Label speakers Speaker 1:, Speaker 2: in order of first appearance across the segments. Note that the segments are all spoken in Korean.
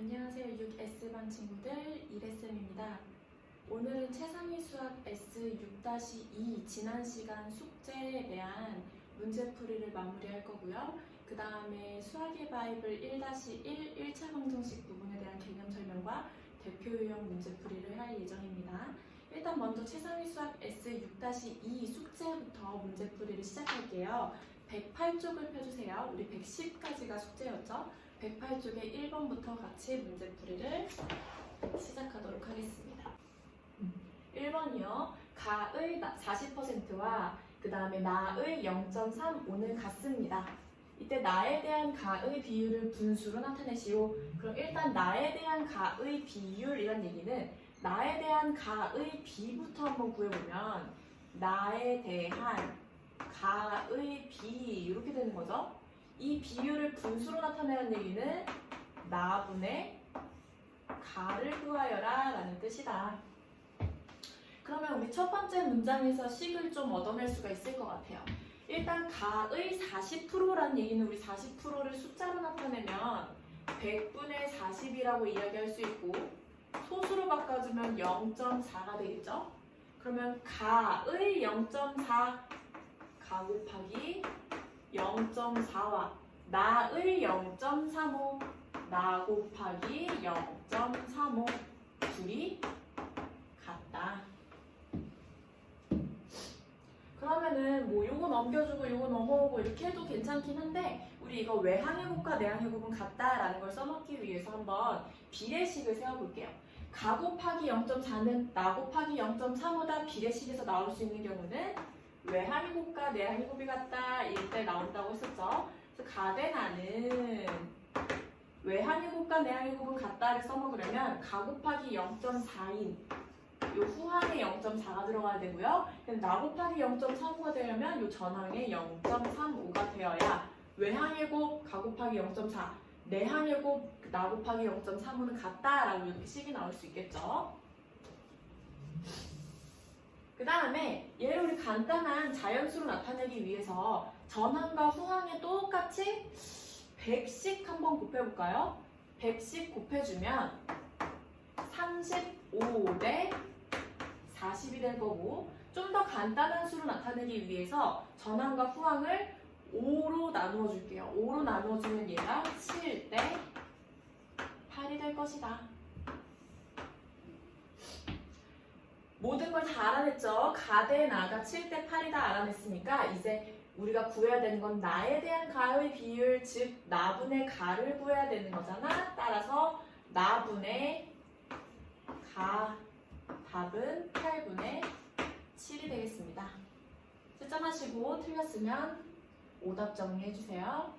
Speaker 1: 안녕하세요. 6S반 친구들 이래쌤입니다. 오늘은 최상위 수학 S6-2 지난 시간 숙제에 대한 문제풀이를 마무리할 거고요. 그 다음에 수학의 바이블 1-1 1차 방정식 부분에 대한 개념 설명과 대표 유형 문제풀이를 할 예정입니다. 일단 먼저 최상위 수학 S6-2 숙제부터 문제풀이를 시작할게요. 108쪽을 펴주세요. 우리 110까지가 숙제였죠? 108쪽에 1번부터 같이 문제풀이를 시작하도록 하겠습니다. 1번이요. 가의 40%와 그 다음에 나의 0.35는 같습니다. 이때 나에 대한 가의 비율을 분수로 나타내시오. 그럼 일단 나에 대한 가의 비율이란 얘기는 나에 대한 가의 비부터 한번 구해보면 나에 대한 가의 비 이렇게 되는 거죠. 이 비율을 분수로 나타내는 얘기는 나분의 가를 구하여라 라는 뜻이다. 그러면 우리 첫 번째 문장에서 식을 좀 얻어낼 수가 있을 것 같아요. 일단 가의 40%라는 얘기는 우리 40%를 숫자로 나타내면 100분의 40이라고 이야기할 수 있고 소수로 바꿔주면 0.4가 되겠죠? 그러면 가의 0.4 가 곱하기 0.4와 나의 0.35 나 곱하기 0.35 둘이 같다. 그러면은 뭐 요거 넘겨주고 요거 넘어오고 이렇게 해도 괜찮긴 한데 우리 이거 외항의 곱과 내항의 곱은 같다라는 걸 써먹기 위해서 한번 비례식을 세워볼게요. 가 곱하기 0.4는 나 곱하기 0.35다 비례식에서 나올 수 있는 경우는 외항의 곱과 내항의 곱이 같다 이때 나온다고 했었죠. 그래서 가대 나는 외항의 곱과 내항의 곱은 같다를 써먹으려면 가 곱하기 0.4인 요 후항에 0.4가 들어가야 되고요. 나 곱하기 0.35가 되려면 요 전항에 0.35가 되어야 외항의 곱 가 곱하기 0.4 내항의 곱 나 곱하기 0.35는 같다라고 이렇게 식이 나올 수 있겠죠. 그 다음에 얘를 우리 간단한 자연수로 나타내기 위해서 전항과 후항에 똑같이 100씩 한번 곱해볼까요? 100씩 곱해주면 35대 40이 될 거고 좀 더 간단한 수로 나타내기 위해서 전항과 후항을 5로 나누어 줄게요. 5로 나누어주면 얘가 7대 8이 될 것이다. 모든 걸 다 알아냈죠? 가대 나가 7대 8이다 알아냈으니까 이제 우리가 구해야 되는 건 나에 대한 가의 비율, 즉 나분의 가를 구해야 되는 거잖아. 따라서 나분의 가 답은 8분의 7이 되겠습니다. 채점하시고 틀렸으면 오답 정리해주세요.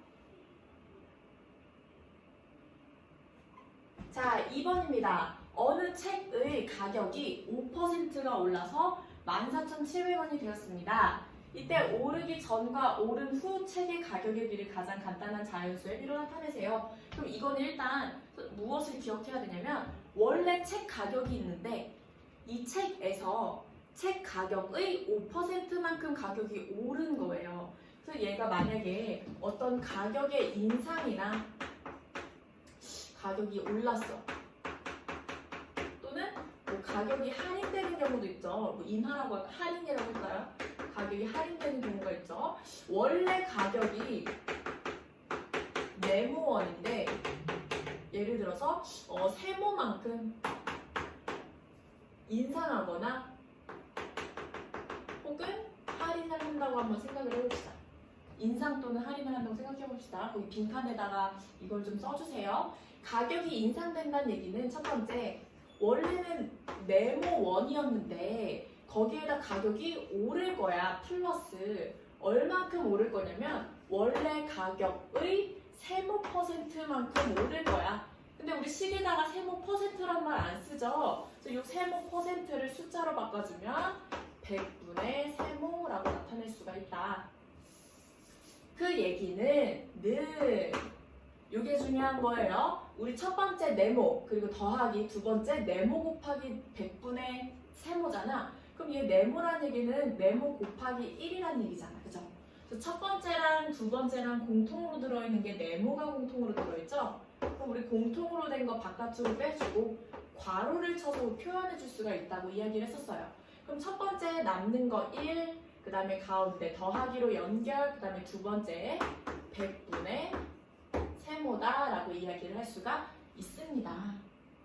Speaker 1: 자, 2번입니다. 어느 책의 가격이 5%가 올라서 14,700원이 되었습니다. 이때 오르기 전과 오른 후 책의 가격의 비를 가장 간단한 자연수의 비로 나타내세요. 그럼 이건 일단 무엇을 기억해야 되냐면 원래 책 가격이 있는데 이 책에서 책 가격의 5%만큼 가격이 오른 거예요. 그래서 얘가 만약에 어떤 가격의 인상이나 가격이 올랐어. 또는 뭐 가격이 할인되는 경우도 있죠. 뭐 인하라고 할까? 할인이라고 할까요? 가격이 할인되는 경우가 있죠. 원래 가격이 네모원인데 예를 들어서 세모만큼 인상하거나 혹은 할인을 한다고 한번 생각을 해봅시다. 인상 또는 할인을 한다고 생각해봅시다. 거기 빈칸에다가 이걸 좀 써주세요. 가격이 인상된다는 얘기는 첫 번째, 원래는 네모원이었는데 거기에다 가격이 오를 거야. 플러스 얼만큼 오를 거냐면 원래 가격의 세모 %만큼 오를 거야. 근데 우리 식에다가 세모 %란 말 안 쓰죠. 그래서 이 세모 %를 숫자로 바꿔주면 100분의 세모라고 나타낼 수가 있다. 그 얘기는 이게 중요한 거예요. 우리 첫 번째 네모 그리고 더하기 두 번째 네모 곱하기 100분의 세모잖아. 그럼 얘 네모란 얘기는 네모 곱하기 1이란 얘기잖아. 그죠? 그래서 첫 번째랑 두 번째랑 공통으로 들어있는 게 네모가 공통으로 들어있죠? 그럼 우리 공통으로 된 거 바깥으로 빼주고 괄호를 쳐서 표현해 줄 수가 있다고 이야기를 했었어요. 그럼 첫 번째 남는 거 1, 그 다음에 가운데 더하기로 연결, 그 다음에 두 번째 100분의 세모다라고 이야기를 할 수가 있습니다.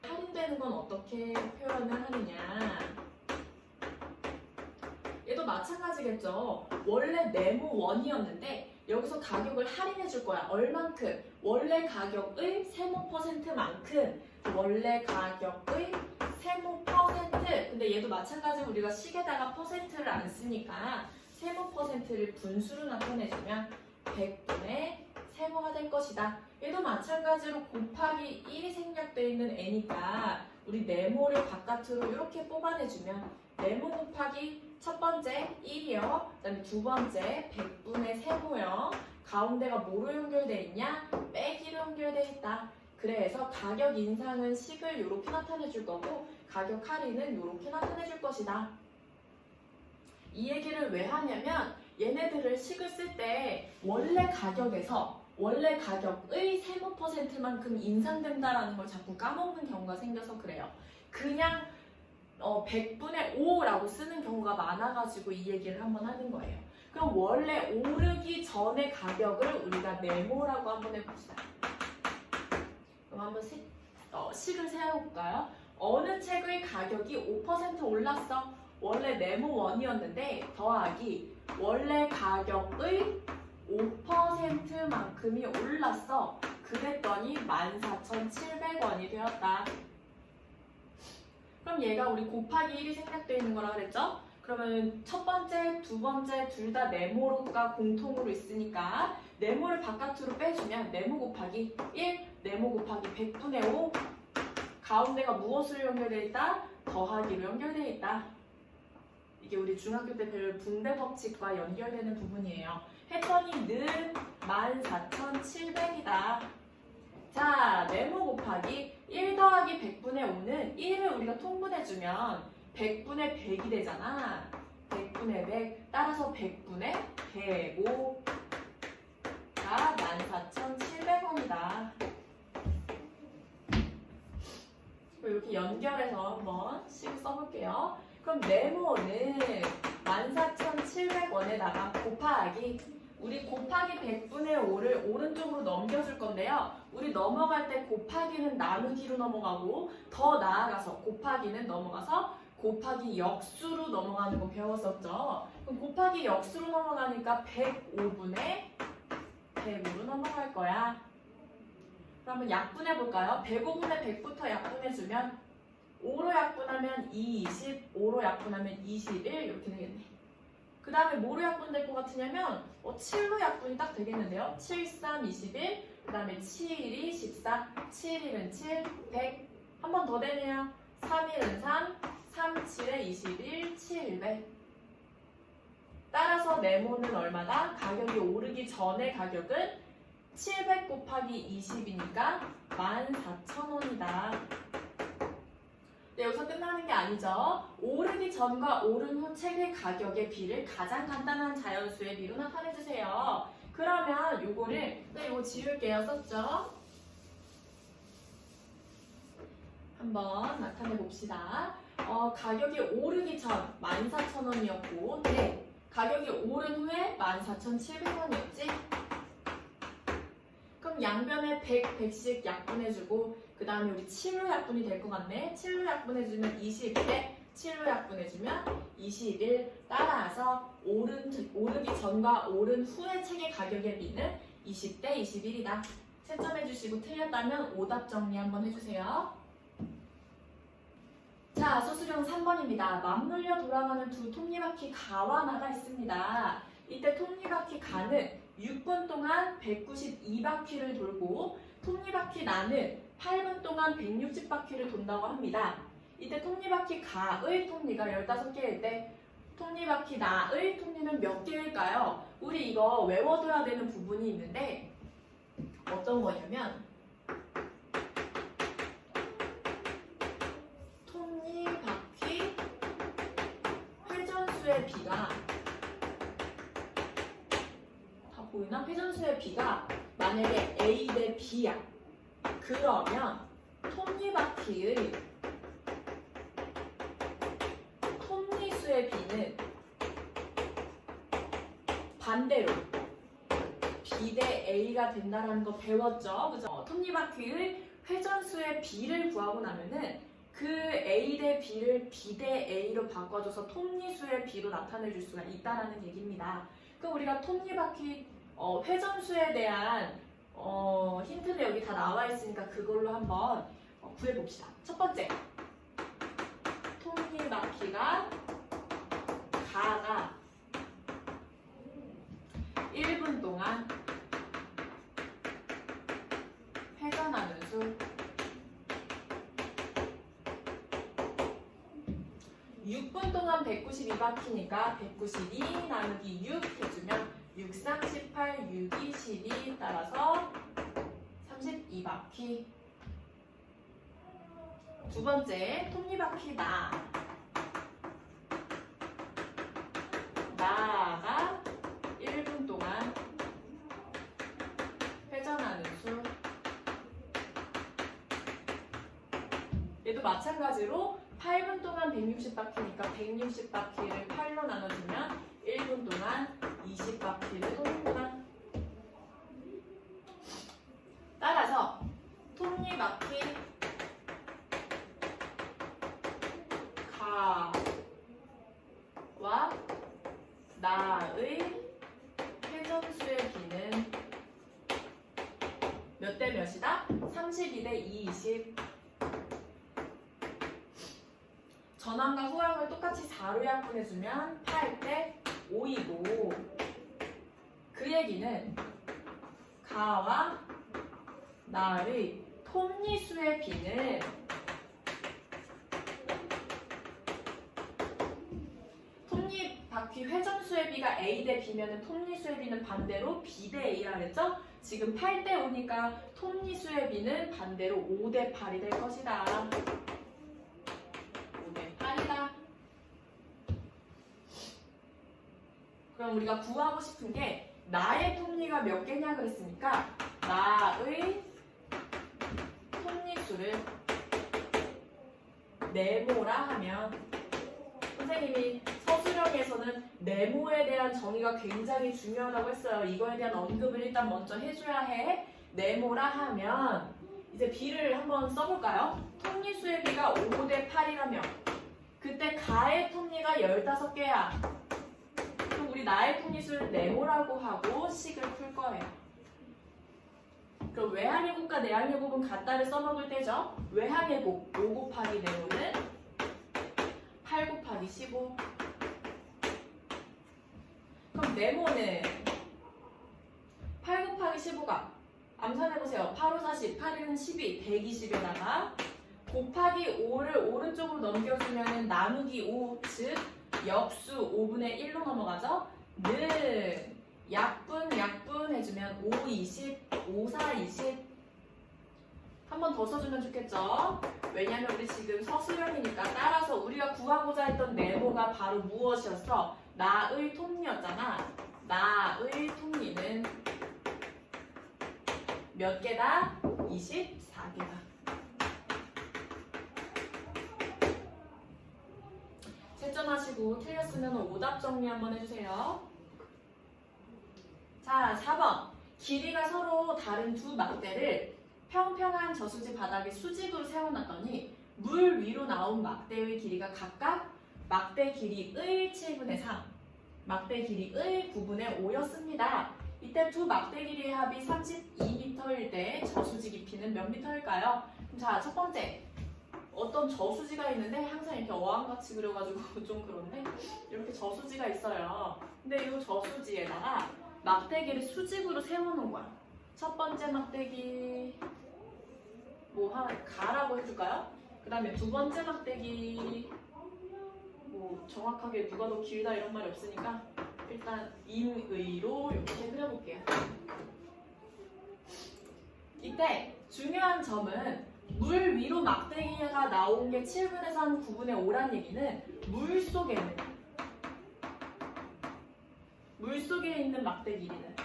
Speaker 1: 할인되는 건 어떻게 표현을 하느냐. 얘도 마찬가지겠죠. 원래 네모 1이었는데 여기서 가격을 할인해 줄 거야. 얼만큼? 원래 가격의 세모 %만큼. 원래 가격의 세모 %. 근데 얘도 마찬가지로 우리가 식에다가 %를 안 쓰니까 세모 %를 분수로 나타내주면 100분의 세모가 될 것이다. 얘도 마찬가지로 곱하기 1이 생략되어 있는 애니까 우리 네모를 바깥으로 이렇게 뽑아내주면 네모 곱하기 첫 번째 1이요. 그 다음에 두 번째 100분의 세모요. 가운데가 뭐로 연결되어 있냐? 빼기로 연결되어 있다. 그래서 가격 인상은 식을 이렇게 나타내 줄 거고 가격 할인은 이렇게 나타내 줄 것이다. 이 얘기를 왜 하냐면 얘네들을 식을 쓸 때 원래 가격에서 원래 가격의 세모 %만큼 인상된다라는 걸 자꾸 까먹는 경우가 생겨서 그래요. 그냥 100분의 5라고 쓰는 경우가 많아가지고 이 얘기를 한번 하는 거예요. 그럼 원래 오르기 전의 가격을 우리가 네모라고 한번 해봅시다. 그럼 한번 식을 세워볼까요? 어느 책의 가격이 5% 올랐어. 원래 네모 1이었는데 더하기 원래 가격의 5%만큼이 올랐어. 그랬더니 14,700원이 되었다. 그럼 얘가 우리 곱하기 1이 생략되어 있는 거라 그랬죠? 그러면 첫 번째, 두 번째 둘 다 네모가 공통으로 있으니까 네모를 바깥으로 빼주면 네모 곱하기 1, 네모 곱하기 100분의 5 가운데가 무엇으로 연결되어 있다? 더하기로 연결되어 있다. 이게 우리 중학교 때 배울 분배 법칙과 연결되는 부분이에요. 했더니 는 14,700이다. 자, 네모 곱하기 1 더하기 100분의 5는 1을 우리가 통분해주면 100분의 100이 되잖아. 100분의 100 따라서 100분의 105가 14,700원이다. 이렇게 연결해서 한번 식 써볼게요. 그럼 네모는 14,700원에다가 곱하기 우리 곱하기 100분의 5를 오른쪽으로 넘겨줄 건데요. 우리 넘어갈 때 곱하기는 나누기로 넘어가고 더 나아가서 곱하기는 넘어가서 곱하기 역수로 넘어가는 거 배웠었죠. 그럼 곱하기 역수로 넘어가니까 105분의 100으로 넘어갈 거야. 그러면 약분해 볼까요? 105분의 100부터 약분해주면 5로 약분하면 2, 20, 5로 약분하면 21 이렇게 되겠네. 그 다음에 뭐로 약분될 것 같으냐면 7로 약분이 딱 되겠는데요. 7, 3, 21, 그 다음에 7, 2, 14, 7, 1은 7, 100. 한 번 더 되네요. 3, 1은 3, 3, 7에 21, 7, 100. 따라서 네모는 얼마다? 가격이 오르기 전의 가격은 700 곱하기 20이니까 14,000원이다. 네, 여기서 끝나는 게 아니죠. 오르기 전과 오른 후 책의 가격의 비를 가장 간단한 자연수의 비로 나타내주세요. 그러면 요거를 이거 지울게요. 썼죠? 한번 나타내 봅시다. 가격이 오르기 전 14,000원이었고 네, 가격이 오른 후에 14,700원이었지? 그럼 양변에 100, 100씩 약분해주고 그 다음에 우리 7로 약분이 될 것 같네. 7로 약분해주면 20대 7로 약분해주면 21 따라서 오르기 전과 오른 후의 책의 가격의 비는 20대 21이다. 채점해주시고 틀렸다면 오답 정리 한번 해주세요. 자, 서술형 3번입니다. 맞물려 돌아가는 두 톱니바퀴 가와 나가 있습니다. 이때 톱니바퀴 가는 6분 동안 192바퀴를 돌고 톱니바퀴 나는 8분 동안 160바퀴를 돈다고 합니다. 이때 톱니바퀴 가의 톱니가 15개일 때 톱니바퀴 나의 톱니는 몇 개일까요? 우리 이거 외워둬야 되는 부분이 있는데 어떤 거냐면 톱니바퀴 회전수의 비가 다 보이나? 회전수의 비가 만약에 A 대 B야. 그러면 톱니바퀴의 톱니수의 비는 반대로 B 대 A가 된다는 거 배웠죠? 그죠? 톱니바퀴의 회전수의 B를 구하고 나면은 그 A 대 B를 B 대 A로 바꿔줘서 톱니수의 B로 나타내줄 수가 있다는 얘기입니다. 그럼 우리가 톱니바퀴 회전수에 대한 힌트는 여기 다 나와 있으니까 그걸로 한번 구해봅시다. 첫 번째, 톱니바퀴가 가가 1분 동안 회전하는 수 6분 동안 192바퀴니까 192 나누기 6 해주면 6, 3, 18, 6, 2, 12 따라서 32바퀴. 두 번째, 톱니바퀴 나가 1분 동안 회전하는 수. 얘도 마찬가지로 8분 동안 160바퀴니까 160바퀴를 8로 나눠주면 1분 동안 20바퀴를 돕니다. 따라서 톱니바퀴 가와 나의 회전수의 비는 몇 대 몇이다? 32대 20. 전항과 후항을 똑같이 4로 약분해주면 8대 5이고, 그 얘기는 가와 나의 톱니수의 비는 톱니바퀴 회전수의 비가 A 대 B면은 톱니수의 비는 반대로 B 대 A라 그랬죠? 지금 8대 5니까 톱니수의 비는 반대로 5 대 8이 될 것이다. 5 대 8이다. 그럼 우리가 구하고 싶은 게 나의 톱니가 몇 개냐 그랬으니까 나의 톱니수를 네모라 하면, 선생님이 서술형에서는 네모에 대한 정의가 굉장히 중요하다고 했어요. 이거에 대한 언급을 일단 먼저 해줘야 해. 네모라 하면 이제 B를 한번 써볼까요? 톱니수의 B가 5 대 8이라면 그때 가의 톱니가 15개야. 그럼 우리 나의 톱니수를 네모라고 하고 식을 풀 거예요. 그럼 외항의곱과 내항의곱은 같다를 써먹을 때죠. 외항의곱 5 곱하기 네모는 8 곱하기 15. 그럼 네모는 8 곱하기 15가 암산해보세요. 8, 5, 40, 8, 1은 12, 120에다가 곱하기 5를 오른쪽으로 넘겨주면 나누기 5, 즉 역수 5분의 1로 넘어가죠. 는 약분 해주면 5, 20, 5, 4, 20. 한 번 더 써주면 좋겠죠. 왜냐면 우리 지금 서술형이니까. 따라서 우리가 구하고자 했던 네모가 바로 무엇이었어? 나의 톱니였잖아. 나의 톱니는 몇 개다? 24개다. 채점하시고 틀렸으면 오답 정리 한번 해주세요. 자, 4번. 길이가 서로 다른 두 막대를 평평한 저수지 바닥에 수직으로 세워놨더니 물 위로 나온 막대의 길이가 각각 막대 길이의 7분의 3, 막대 길이의 9분의 5였습니다. 이때 두 막대 길이의 합이 32m일 때 저수지 깊이는 몇 미터일까요? 자, 첫 번째. 어떤 저수지가 있는데 항상 이렇게 어항같이 그려가지고 좀 그런데 이렇게 저수지가 있어요. 근데 이 저수지에다가 막대기를 수직으로 세워놓은 거야. 첫 번째 막대기 뭐 하나 가라고 해줄까요? 그 다음에 두 번째 막대기 뭐 정확하게 누가 더 길다 이런 말이 없으니까 일단 임의로 이렇게 그려볼게요. 이때 중요한 점은 물 위로 막대기가 나온 게 7분의 3, 9분의 5란 얘기는 물 속에 있는 막대 길이는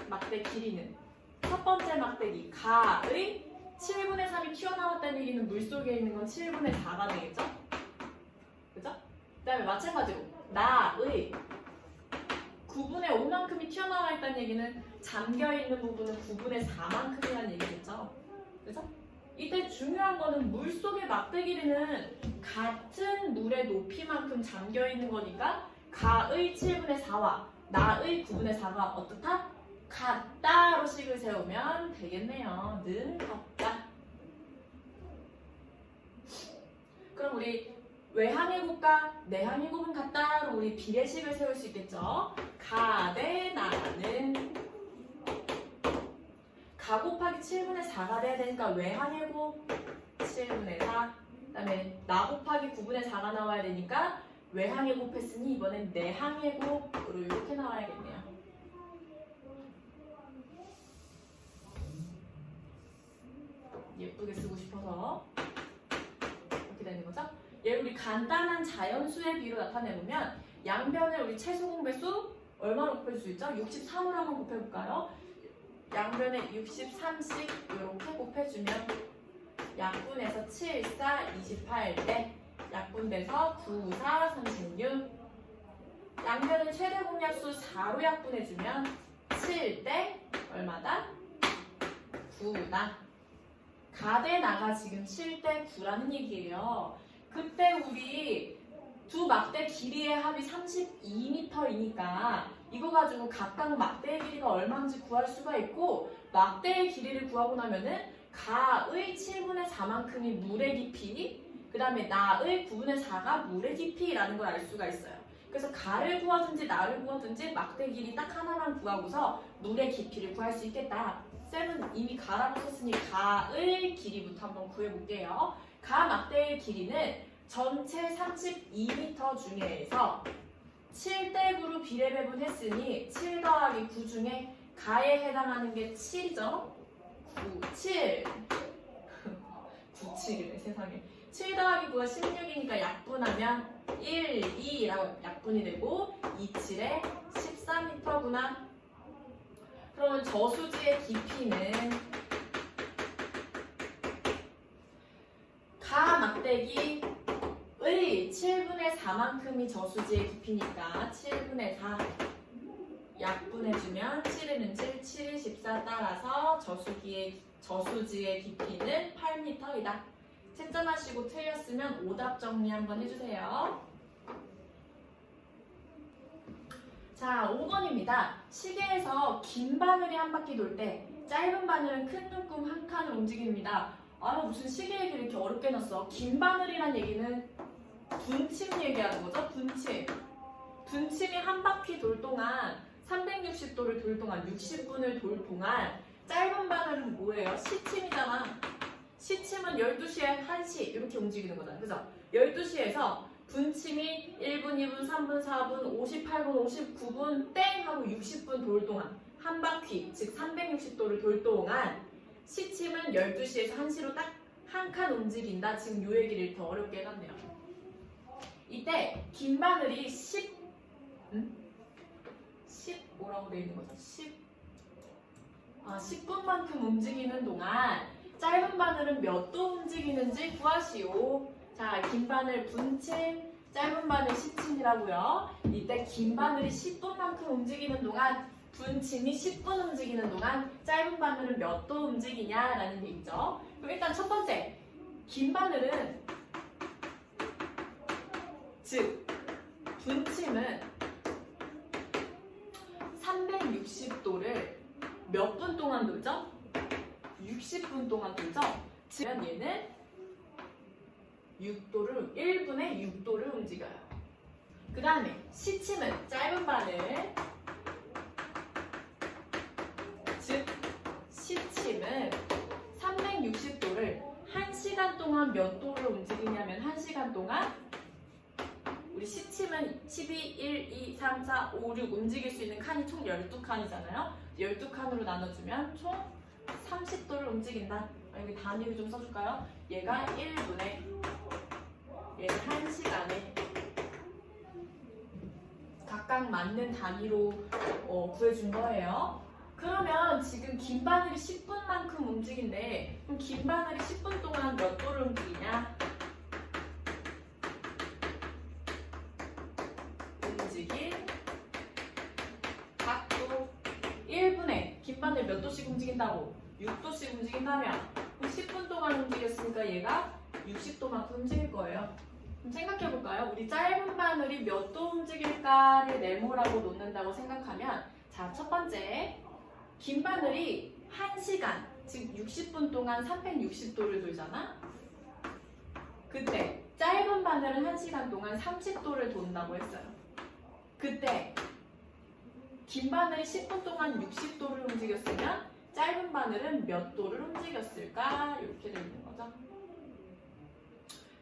Speaker 1: 막대 길이는 첫 번째 막대기 가의 7분의 3이 튀어나왔다는 얘기는 물속에 있는 건 7분의 4가 되겠죠? 그죠? 그 다음에 마찬가지로 나의 9분의 5만큼이 튀어나와 있다는 얘기는 잠겨있는 부분은 9분의 4만큼이라는 얘기겠죠? 그죠? 이때 중요한 거는 물속의 막대 길이는 같은 물의 높이만큼 잠겨있는 거니까 가의 7분의 4와 나의 9분의 4가 어떻다? 같다로 식을 세우면 되겠네요. 는 같다. 그럼 우리 외항해곱과 내항해곱은 같다로 우리 비례식을 세울 수 있겠죠. 가 대 나는 가 곱하기 7분의 4가 돼야 되니까 외항해곱 7분의 4 그다음에 나 곱하기 9분의 4가 나와야 되니까 외항해곱 했으니 이번엔 내항해곱으로 이렇게 나와야겠네요. 예쁘게 쓰고 싶어서 이렇게 되는 거죠. 얘를 우리 간단한 자연수의 비로 나타내보면 양변을 우리 최소 공배수 얼마로 곱해줄 수 있죠? 63으로 한번 곱해볼까요? 양변에 63씩 이렇게 곱해주면 약분해서 7, 4, 28대 약분돼서 9, 4, 36 양변을 최대 공약수 4로 약분해주면 7대 얼마다? 9다. 가대 나가 지금 7대 9라는 얘기예요. 그때 우리 두 막대 길이의 합이 32m이니까 이거 가지고 각각 막대의 길이가 얼마인지 구할 수가 있고 막대의 길이를 구하고 나면은 가의 7분의 4만큼이 물의 깊이 그 다음에 나의 9분의 4가 물의 깊이라는 걸 알 수가 있어요. 그래서 가를 구하든지 나를 구하든지 막대 길이 딱 하나만 구하고서 물의 깊이를 구할 수 있겠다. 쌤은 이미 가라고 썼으니 가의 길이부터 한번 구해볼게요. 가 막대의 길이는 전체 32m 중에서 7대 9로 비례배분했으니 7 더하기 9 중에 가에 해당하는 게 7이죠? 9, 7 9, 7이래 세상에 7 더하기 9가 16이니까 약분하면 1, 2라고 약분이 되고 2, 7에 14m구나. 그러면 저수지의 깊이는 가 막대기의 7분의 4만큼이 저수지의 깊이니까 7분의 4 약분해주면 7에는 7, 7이 14 따라서 저수지의 깊이는 8m이다. 채점하시고 틀렸으면 오답 정리 한번 해주세요. 자, 5번입니다. 시계에서 긴 바늘이 한 바퀴 돌 때 짧은 바늘은 큰 눈금 한 칸을 움직입니다. 아, 무슨 시계 얘기를 이렇게 어렵게 놨어. 긴 바늘이란 얘기는 분침 얘기하는 거죠? 분침. 분침이 한 바퀴 돌 동안 360도를 돌 동안 60분을 돌 동안 짧은 바늘은 뭐예요? 시침이잖아. 시침은 12시에 1시 이렇게 움직이는 거잖아. 그죠? 12시에서 분침이 1분, 2분, 3분, 4분, 58분, 59분 땡 하고 60분 돌 동안 한 바퀴, 즉 360도를 돌 동안 시침은 12시에서 1시로 딱 한 칸 움직인다. 지금 요 얘기를 더 어렵게 해놨네요. 이때 긴 바늘이 10 뭐라고 돼 있는 거죠? 10분만큼 움직이는 동안 짧은 바늘은 몇 도 움직이는지 구하시오. 자, 긴 바늘 분침, 짧은 바늘 시침이라고요. 이때 긴 바늘이 10분만큼 움직이는 동안 분침이 10분 움직이는 동안 짧은 바늘은 몇 도 움직이냐라는 얘기죠. 그럼 일단 첫 번째, 긴 바늘은 즉 분침은 360도를 몇 분 동안 돌죠? 60분 동안 돌죠? 즉 얘는 6도를 1분에 6도를 움직여요. 그 다음에 시침은 짧은 바늘 즉 시침은 360도를 1시간 동안 몇 도를 움직이냐면 1시간 동안 우리 시침은 12, 1, 2, 3, 4, 5, 6 움직일 수 있는 칸이 총 12칸이잖아요. 12칸으로 나눠주면 총 30도를 움직인다. 여기 단위를 좀 써줄까요? 얘가 1분에 얘는 1시간에 각각 맞는 단위로 구해준 거예요. 그러면 지금 긴 바늘이 10분만큼 움직인데 그럼 긴 바늘이 10분 동안 몇 도를 움직이냐? 움직임 각도 1분에 긴 바늘 몇 도씩 움직인다고? 6도씩 움직인다면 그럼 10분 동안 움직였으니까 얘가 60도만큼 움직일 거예요. 그럼 생각해 볼까요? 우리 짧은 바늘이 몇 도 움직일까를 네모라고 놓는다고 생각하면 자, 첫 번째 긴 바늘이 1시간, 즉 60분 동안 360도를 돌잖아? 그때 짧은 바늘은 1시간 동안 30도를 돈다고 했어요. 그때 긴 바늘이 10분 동안 60도를 움직였으면 짧은 바늘은 몇 도를 움직였을까? 이렇게 되어 있는 거죠.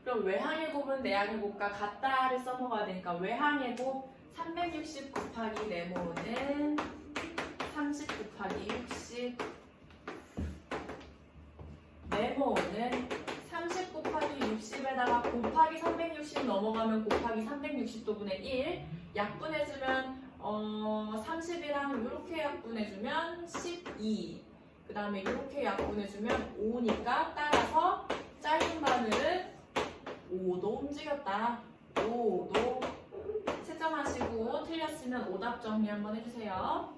Speaker 1: 그럼 외항의 곱은 내항의 곱과 같다를 써먹어야 되니까 외항의 곱 360 곱하기 네모는 30 곱하기 60 네모는 30 곱하기 60에다가 곱하기 360 넘어가면 곱하기 360도분의 1 약분해주면 30이랑 이렇게 약분해주면 12 그 다음에 이렇게 약분해주면 5니까 따라서 짧은 바늘은 5도 움직였다. 5도 채점하시고 틀렸으면 오답 정리 한번 해주세요.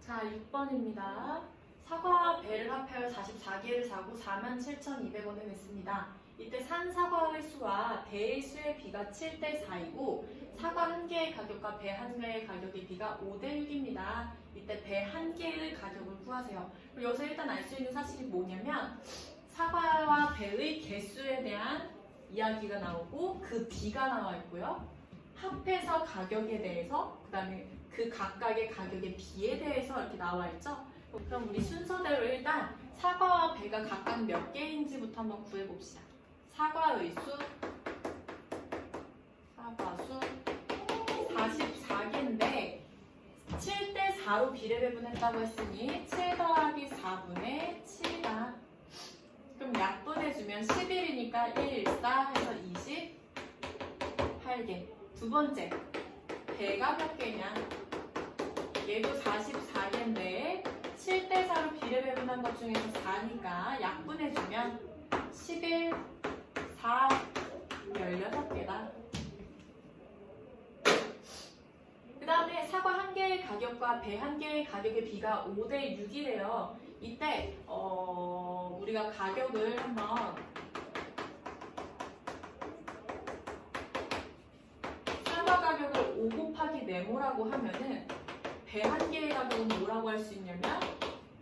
Speaker 1: 자, 6번입니다. 사과와 배를 합하여 44개를 사고 47,200원을 냈습니다. 이때 산 사과의 수와 배의 수의 비가 7대4이고 사과 한 개의 가격과 배 한 개의 가격의 비가 5대6입니다. 이때 배 한 개의 가격을 구하세요. 그리고 여기서 일단 알 수 있는 사실이 뭐냐면 사과와 배의 개수에 대한 이야기가 나오고 그 비가 나와 있고요. 합해서 가격에 대해서 그 다음에 그 각각의 가격의 비에 대해서 이렇게 나와 있죠. 그럼 우리 순서대로 일단 사과와 배가 각각 몇 개인지부터 한번 구해봅시다. 사과의 수, 사과수 44개인데 7대4로 비례 배분했다고 했으니 7 더하기 4분의 7이다. 그럼 약분해주면 11이니까 1, 4 해서 28개. 두 번째, 배가 몇 개냐? 얘도 44개인데 7대4로 비례 배분한 것 중에서 4니까 약분해주면 11, 4, 16개다. 그 다음에 사과 한 개의 가격과 배 한 개의 가격의 비가 5대6이래요. 이때 우리가 가격을 한번 사과 가격을 5 곱하기 네모라고 하면은 배 한 개의 가격은 뭐라고 할 수 있냐면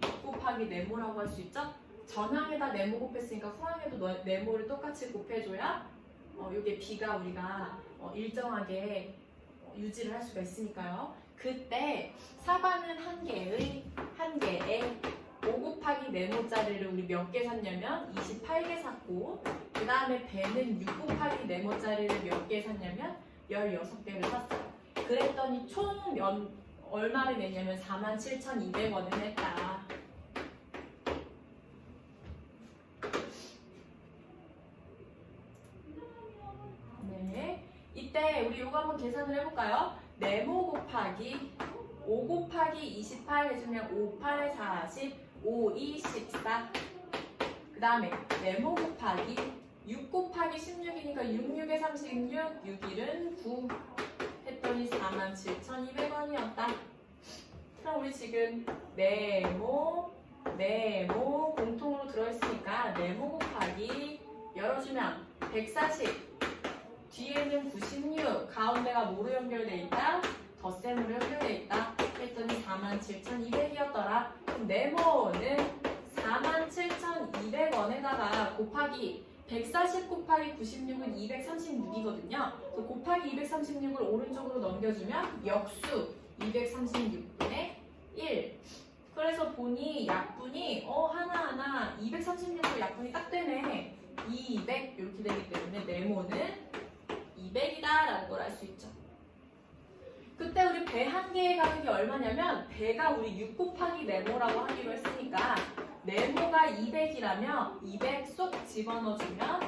Speaker 1: 6 곱하기 네모라고 할 수 있죠? 전항에다 네모 곱했으니까 후항에도 네모를 똑같이 곱해줘야 이게 비가 우리가 일정하게 유지를 할 수가 있으니까요. 그때 사과는 한 개에 5 곱하기 네모짜리를 우리 몇 개 샀냐면 28개 샀고 그 다음에 배는 6 곱하기 네모짜리를 몇 개 샀냐면 16개를 샀어요. 그랬더니 총 얼마를 냈냐면 47,200원을 냈다. 네, 이때 우리 이거 한번 계산을 해볼까요? 네모 곱하기 5 곱하기 28 해주면 5, 8, 40, 5, 2, 14. 그 다음에 네모 곱하기 6 곱하기 16이니까 6, 6에 36, 6, 1은 9 했더니 47,200원이었다. 그럼 우리 지금 네모 공통으로 들어있으니까 네모 곱하기 열어주면 140 뒤에는 96 가운데가 뭐로 연결돼 있다? 덧셈으로 연결돼 있다 했더니 47,200이었더라. 그럼 네모는 47,200원에다가 곱하기 140 곱하기 96은 236이거든요. 곱하기 236을 오른쪽으로 넘겨주면 역수 236분의 1. 그래서 보니 약분이 하나하나 236도 약분이 딱 되네. 200 이렇게 되기 때문에 네모는 200이다 라는 걸 알 수 있죠. 그때 우리 배 한 개의 가격이 얼마냐면 배가 우리 6 곱하기 네모라고 하기로 했으니까 네모가 200이라면 200 쏙 집어넣어주면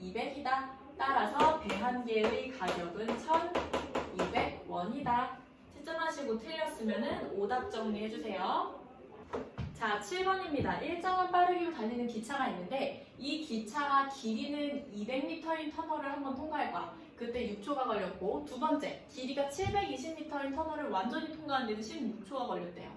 Speaker 1: 1200이다. 따라서 배 한 개의 가격은 1200원이다. 뜸하시고 틀렸으면은 오답 정리해주세요. 자, 7번입니다. 일정한 빠르기로 달리는 기차가 있는데 이 기차가 길이는 200m인 터널을 한번 통과할 거야. 그때 6초가 걸렸고, 두 번째, 길이가 720m인 터널을 완전히 통과하는데도 16초가 걸렸대요.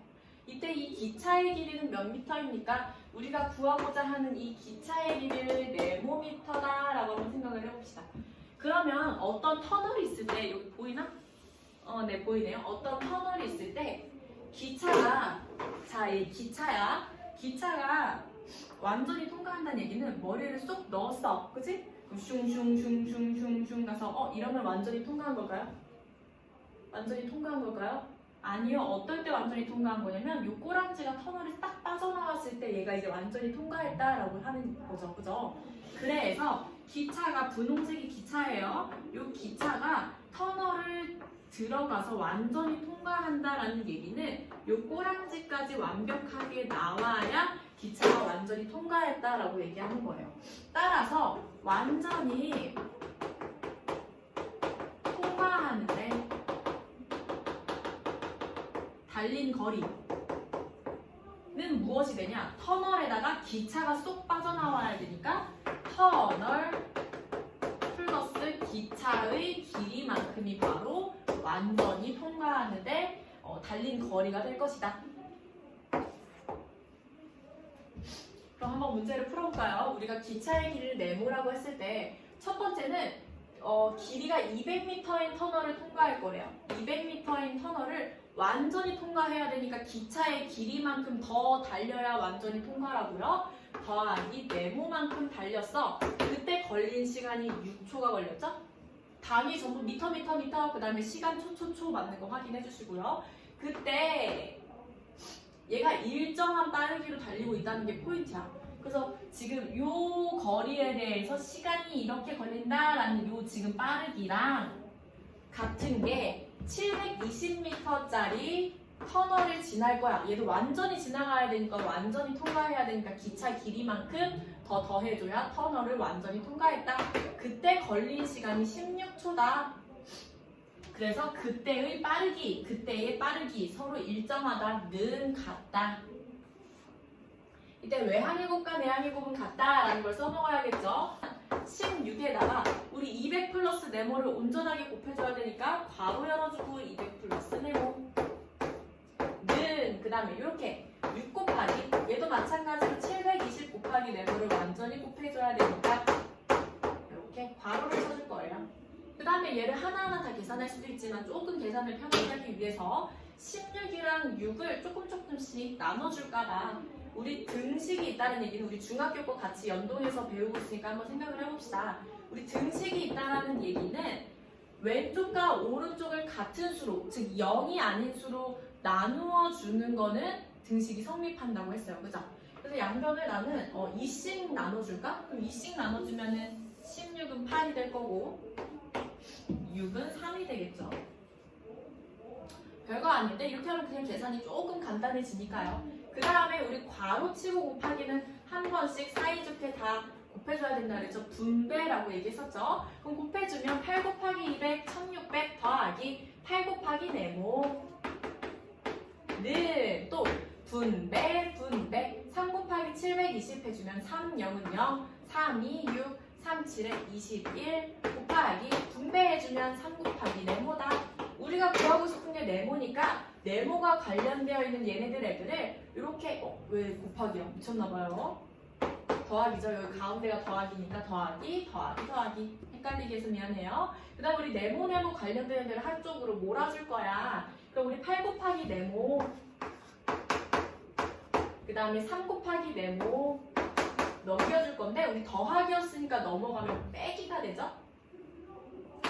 Speaker 1: 이때 이 기차의 길이는 몇 미터입니까? 우리가 구하고자 하는 이 기차의 길이를 네모미터다 라고 한번 생각을 해봅시다. 그러면 어떤 터널이 있을 때, 여기 보이나? 네, 보이네요. 어떤 터널이 있을 때 기차가, 자, 이 기차야. 기차가 완전히 통과한다는 얘기는 머리를 쏙 넣었어. 그치? 그럼 슝슝슝슝슝슝 가서 이러면 완전히 통과한 걸까요? 완전히 통과한 걸까요? 아니요. 어떨 때 완전히 통과한 거냐면 요 꼬랑지가 터널에 딱 빠져나왔을 때 얘가 이제 완전히 통과했다라고 하는 거죠. 그죠? 그래서 기차가 분홍색이 기차예요. 요 기차가 터널을 들어가서 완전히 통과한다라는 얘기는 요 꼬랑지까지 완벽하게 나와야 기차가 완전히 통과했다라고 얘기하는 거예요. 따라서 완전히 통과하는데 달린 거리는 무엇이 되냐? 터널에다가 기차가 쏙 빠져나와야 되니까 터널 플러스 기차의 길이만큼이 바로 완전히 통과하는데 달린 거리가 될 것이다. 그럼 한번 문제를 풀어볼까요? 우리가 기차의 길이를 네모라고 했을 때 첫 번째는 길이가 200m인 터널을 통과할 거래요. 200m인 터널을 완전히 통과해야 되니까 기차의 길이만큼 더 달려야 완전히 통과라고요. 더하기 네모만큼 달렸어. 그때 걸린 시간이 6초가 걸렸죠? 단위 전부 미터, 그 다음에 시간 초 맞는 거 확인해 주시고요. 그때 얘가 일정한 빠르기로 달리고 있다는 게 포인트야. 그래서 지금 요 거리에 대해서 시간이 이렇게 걸린다라는 요 지금 빠르기랑 같은 게 720m짜리 터널을 지날 거야. 얘도 완전히 지나가야 되니까 완전히 통과해야 되니까 기차 길이만큼 더 더해줘야 터널을 완전히 통과했다. 그때 걸린 시간이 16초다. 그래서 그때의 빠르기 서로 일정하다는 같다. 이때 외항해곱과 내항해곱은 같다라는 걸 써먹어야겠죠. 16에다가 우리 200 플러스 네모를 온전하게 곱해줘야 되니까 괄호 열어주고 200 플러스 네모 는 그 다음에 이렇게 6 곱하기 얘도 마찬가지로 720 곱하기 네모를 완전히 곱해줘야 되니까 이렇게 괄호를 쳐줄 거예요. 그 다음에 얘를 하나하나 다 계산할 수도 있지만 조금 계산을 편하게 하기 위해서 16이랑 6을 조금씩 나눠줄까봐 우리 등식이 있다는 얘기는 우리 중학교 거 같이 연동해서 배우고 있으니까 한번 생각을 해봅시다. 우리 등식이 있다는 얘기는 왼쪽과 오른쪽을 같은 수로, 즉 0이 아닌 수로 나누어 주는 거는 등식이 성립한다고 했어요. 그죠? 그래서 양변을 나는 2씩 나눠줄까? 그럼 2씩 나눠주면은 16은 8이 될 거고 6은 3이 되겠죠. 별거 아닌데 이렇게 하면 그냥 계산이 조금 간단해지니까요. 그 다음에 우리 괄호치고 곱하기는 한 번씩 사이좋게 다 곱해줘야 된다 그랬죠. 분배라고 얘기했었죠. 그럼 곱해주면 8 곱하기 200, 1600 더하기 8 곱하기 네모 는 또 분배 3 곱하기 720 해주면 3, 0은 0, 3, 2, 6, 3, 7에 21 곱하기 분배해주면 3 곱하기 네모다. 우리가 구하고 싶은 게 네모니까 네모가 관련되어 있는 얘네들 애들을 이렇게 왜 곱하기야? 미쳤나봐요. 더하기죠. 여기 가운데가 더하기니까 더하기 헷갈리게 해서 미안해요. 그 다음 우리 네모 관련된 애들을 한쪽으로 몰아줄 거야. 그럼 우리 8 곱하기 네모 그 다음에 3 곱하기 네모 넘겨줄 건데 우리 더하기였으니까 넘어가면 빼기가 되죠.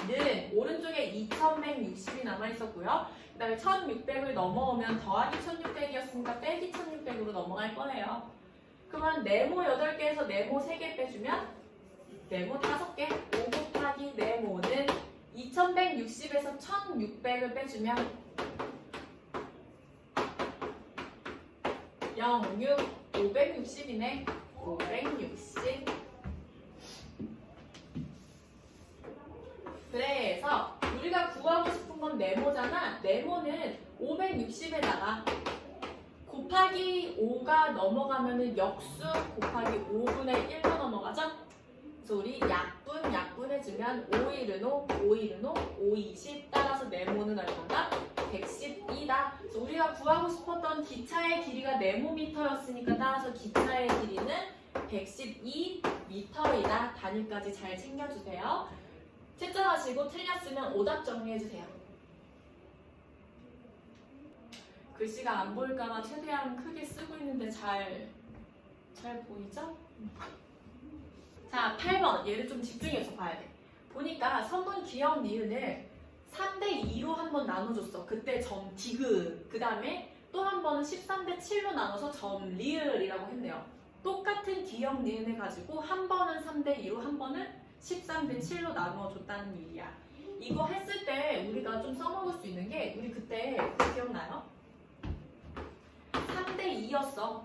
Speaker 1: 는 오른쪽에 2160이 남아있었고요. 그 다음에 1600을 넘어오면 더하기 1600이었으니까 빼기 1600으로 넘어갈 거예요. 그러면 네모 8개에서 네모 3개 빼주면 네모 5개 5 곱하기 네모는 2160에서 1600을 빼주면 0, 6, 560이네. 560. 그래서 우리가 구하고 싶은 건 이건 네모잖아. 네모는 560에다가 곱하기 5가 넘어가면은 역수 곱하기 5분의 1로 넘어가죠? 그래서 우리 약분해주면 5일은 5, 5일은 5, 5, 20 따라서 네모는 얼마다? 112다. 그래서 우리가 구하고 싶었던 기차의 길이가 네모미터였으니까 따라서 기차의 길이는 112m이다. 단위까지 잘 챙겨주세요. 채점하시고 틀렸으면 오답 정리해주세요. 글씨가 안 보일까봐 최대한 크게 쓰고 있는데 잘 보이죠? 자, 8번. 얘를 좀 집중해서 봐야 돼. 보니까 선분 기억 니은을 3대2로 한번 나눠줬어. 그때 점 디귿. 그 다음에 또 한 번은 13대7로 나눠서 점 리을이라고 했네요. 똑같은 기억 니은을 가지고 한 번은 3대2로 한 번은 13대7로 나누어줬다는 얘기야. 이거 했을 때 우리가 좀 써먹을 수 있는 게 우리 그때 기억나요? 3대2였어.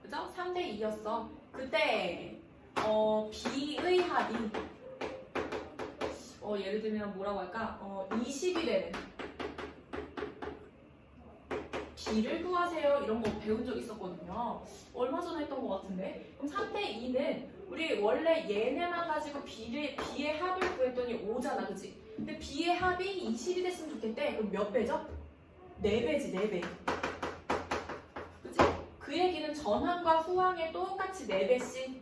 Speaker 1: 그죠? 3대2였어. 그때 B의 합이 예를 들면 뭐라고 할까? 20이 되는 B를 구하세요. 이런 거 배운 적 있었거든요. 얼마 전에 했던 것 같은데. 그럼 3대2는 우리 원래 얘네만 가지고 B의 합을 구했더니 5잖아. 그치? 근데 B의 합이 20이 됐으면 좋겠대. 그럼 몇 배죠? 4배지, 4배. 그치? 그 얘기는 전항과 후항에 똑같이 4배씩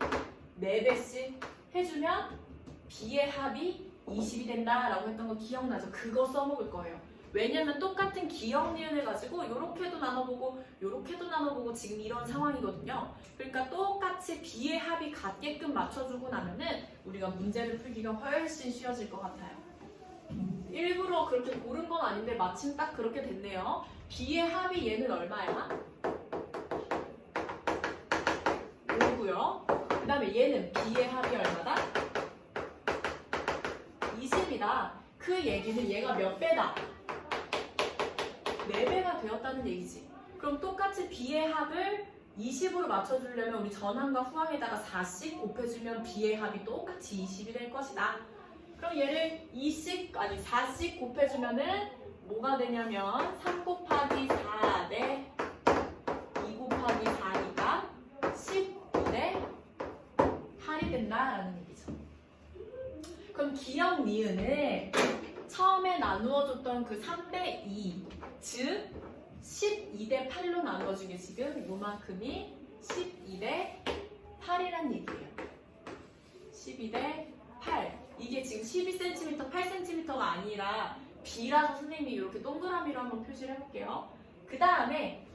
Speaker 1: 해주면 B의 합이 20이 된다라고 했던 거 기억나죠? 그거 써먹을 거예요. 왜냐면 똑같은 기억 니은을 가지고 요렇게도 나눠보고 요렇게도 나눠보고 지금 이런 상황이거든요. 그러니까 똑같이 B의 합이 같게끔 맞춰주고 나면은 우리가 문제를 풀기가 훨씬 쉬워질 것 같아요. 일부러 그렇게 고른 건 아닌데 마침 딱 그렇게 됐네요. B의 합이 얘는 얼마야? 5고요. 그 다음에 얘는 B의 합이 얼마다? 20이다. 그 얘기는 얘가 몇 배다? 4배가 되었다는 얘기지. 그럼 똑같이 B의 합을 20으로 맞춰주려면 우리 전항과 후항에다가 4씩 곱해주면 B의 합이 똑같이 20이 될 것이다. 그럼 얘를 4씩 곱해주면은 뭐가 되냐면 3 곱하기 4 대 2 곱하기 4니까 19대 8이 된다라는 얘기죠. 그럼 기억 니은을 처음에 나누어줬던 그 3대2 즉 12대 8로 나누어준 게 지금 요만큼이 12대 8이란 얘기예요. 12대 8. 이게 지금 12cm, 8cm가 아니라 B라서 선생님이 이렇게 동그라미로 한번 표시를 해볼게요. 그 다음에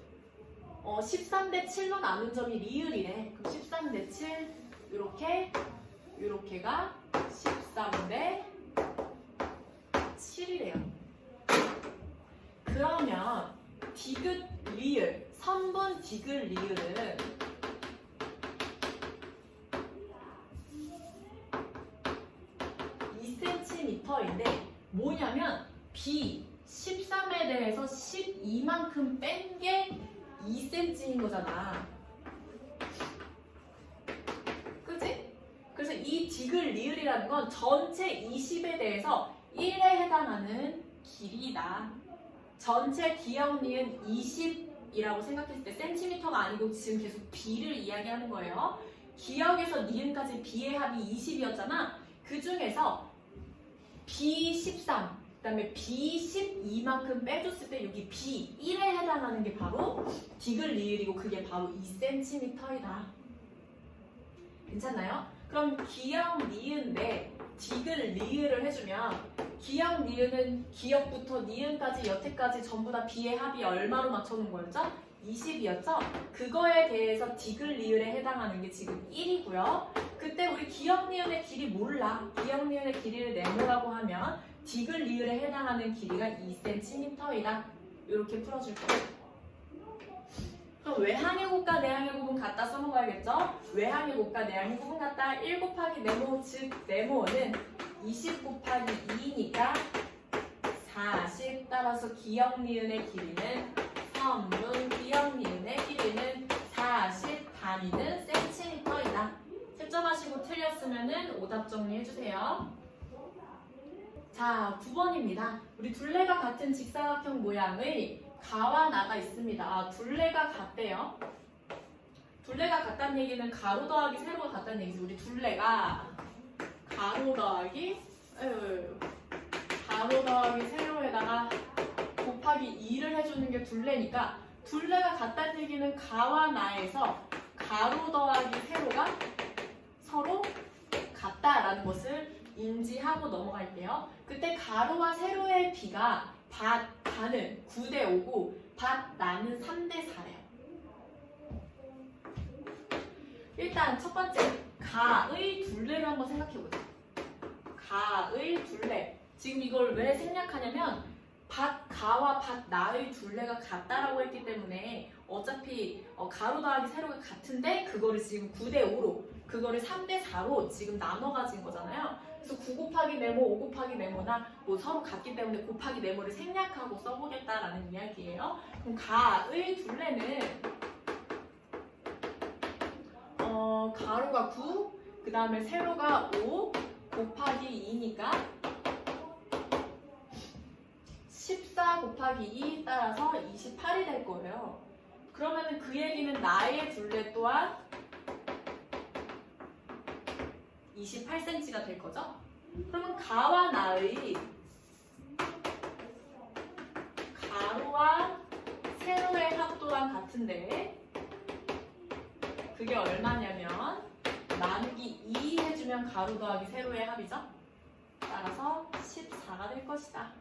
Speaker 1: 13대 7로 나눈 점이 리을이래. 그럼 13대 7 요렇게가 13대 7이래요. 그러면 디귿 리을, 선분 디귿 리을은 cm인데 뭐냐면 B 13에 대해서 12만큼 뺀 게 2cm인 거잖아. 그치? 그래서 이 디귿 리을이라는 건 전체 20에 대해서 1에 해당하는 길이다. 전체 기억 니은 20이라고 생각했을 때 센티미터가 아니고 지금 계속 B를 이야기하는 거예요. 기억에서 니은까지 B의 합이 20이었잖아. 그 중에서 B13, 그 다음에 B12만큼 빼줬을 때 여기 B1에 해당하는 게 바로 디귿 리을이고 그게 바로 2cm이다. 괜찮나요? 그럼 기억 니은 대 디귿 리을을 해주면 기억 니은은 기억부터 니은까지 여태까지 전부 다 B의 합이 얼마로 맞춰놓은 거였죠? 20이었죠? 그거에 대해서 디귿 리을에 해당하는 게 지금 1이고요. 그때 우리 기억 니은의 길이 몰라. 기억 니은의 길이를 네모라고 하면 디귿 리을에 해당하는 길이가 2cm이다. 이렇게 풀어줄 거예요. 그럼 외항의 곱과 내항의 곱은 같다 써먹어야겠죠? 외항의 곱과 내항의 곱은 같다. 1 곱하기 네모, 즉 네모는 20 곱하기 2니까 40. 따라서 기억 니은의 길이는 선분 기억 니은의 길이는 40, 단위는 cm이다. 채점하시고 틀렸으면 오답 정리해주세요. 자, 9번입니다. 우리 둘레가 같은 직사각형 모양의 가와 나가 있습니다. 아, 둘레가 같대요. 둘레가 같다는 얘기는 가로 더하기 세로가 같다는 얘기죠. 우리 둘레가 가로 더하기 세로에다가 곱하기 2를 해주는 게 둘레니까 둘레가 같다는 얘기는 가와 나에서 가로 더하기 세로가 서로 같다라는 것을 인지하고 넘어갈게요. 그때 가로와 세로의 비가 가는 9대 5고 나는 3대 4래요. 일단 첫 번째 가의 둘레를 한번 생각해보자. 가의 둘레. 지금 이걸 왜 생략하냐면 가와 나의 둘레가 같다라고 했기 때문에 어차피 가로 더하기 세로가 같은데 그거를 지금 9대 5로 그거를 3대 4로 지금 나눠 가진 거잖아요. 그래서 9 곱하기 네모, 5 곱하기 네모나 뭐 서로 같기 때문에 곱하기 네모를 생략하고 써보겠다라는 이야기예요. 그럼 가의 둘레는 가로가 9, 그 다음에 세로가 5 곱하기 2니까 14 곱하기 2 따라서 28이 될 거예요. 그러면은 그 얘기는 나의 둘레 또한 28cm가 될 거죠? 그러면 가와 나의 가로와 세로의 합 또한 같은데 그게 얼마냐면 나누기 2 해주면 가로 더하기 세로의 합이죠? 따라서 14가 될 것이다.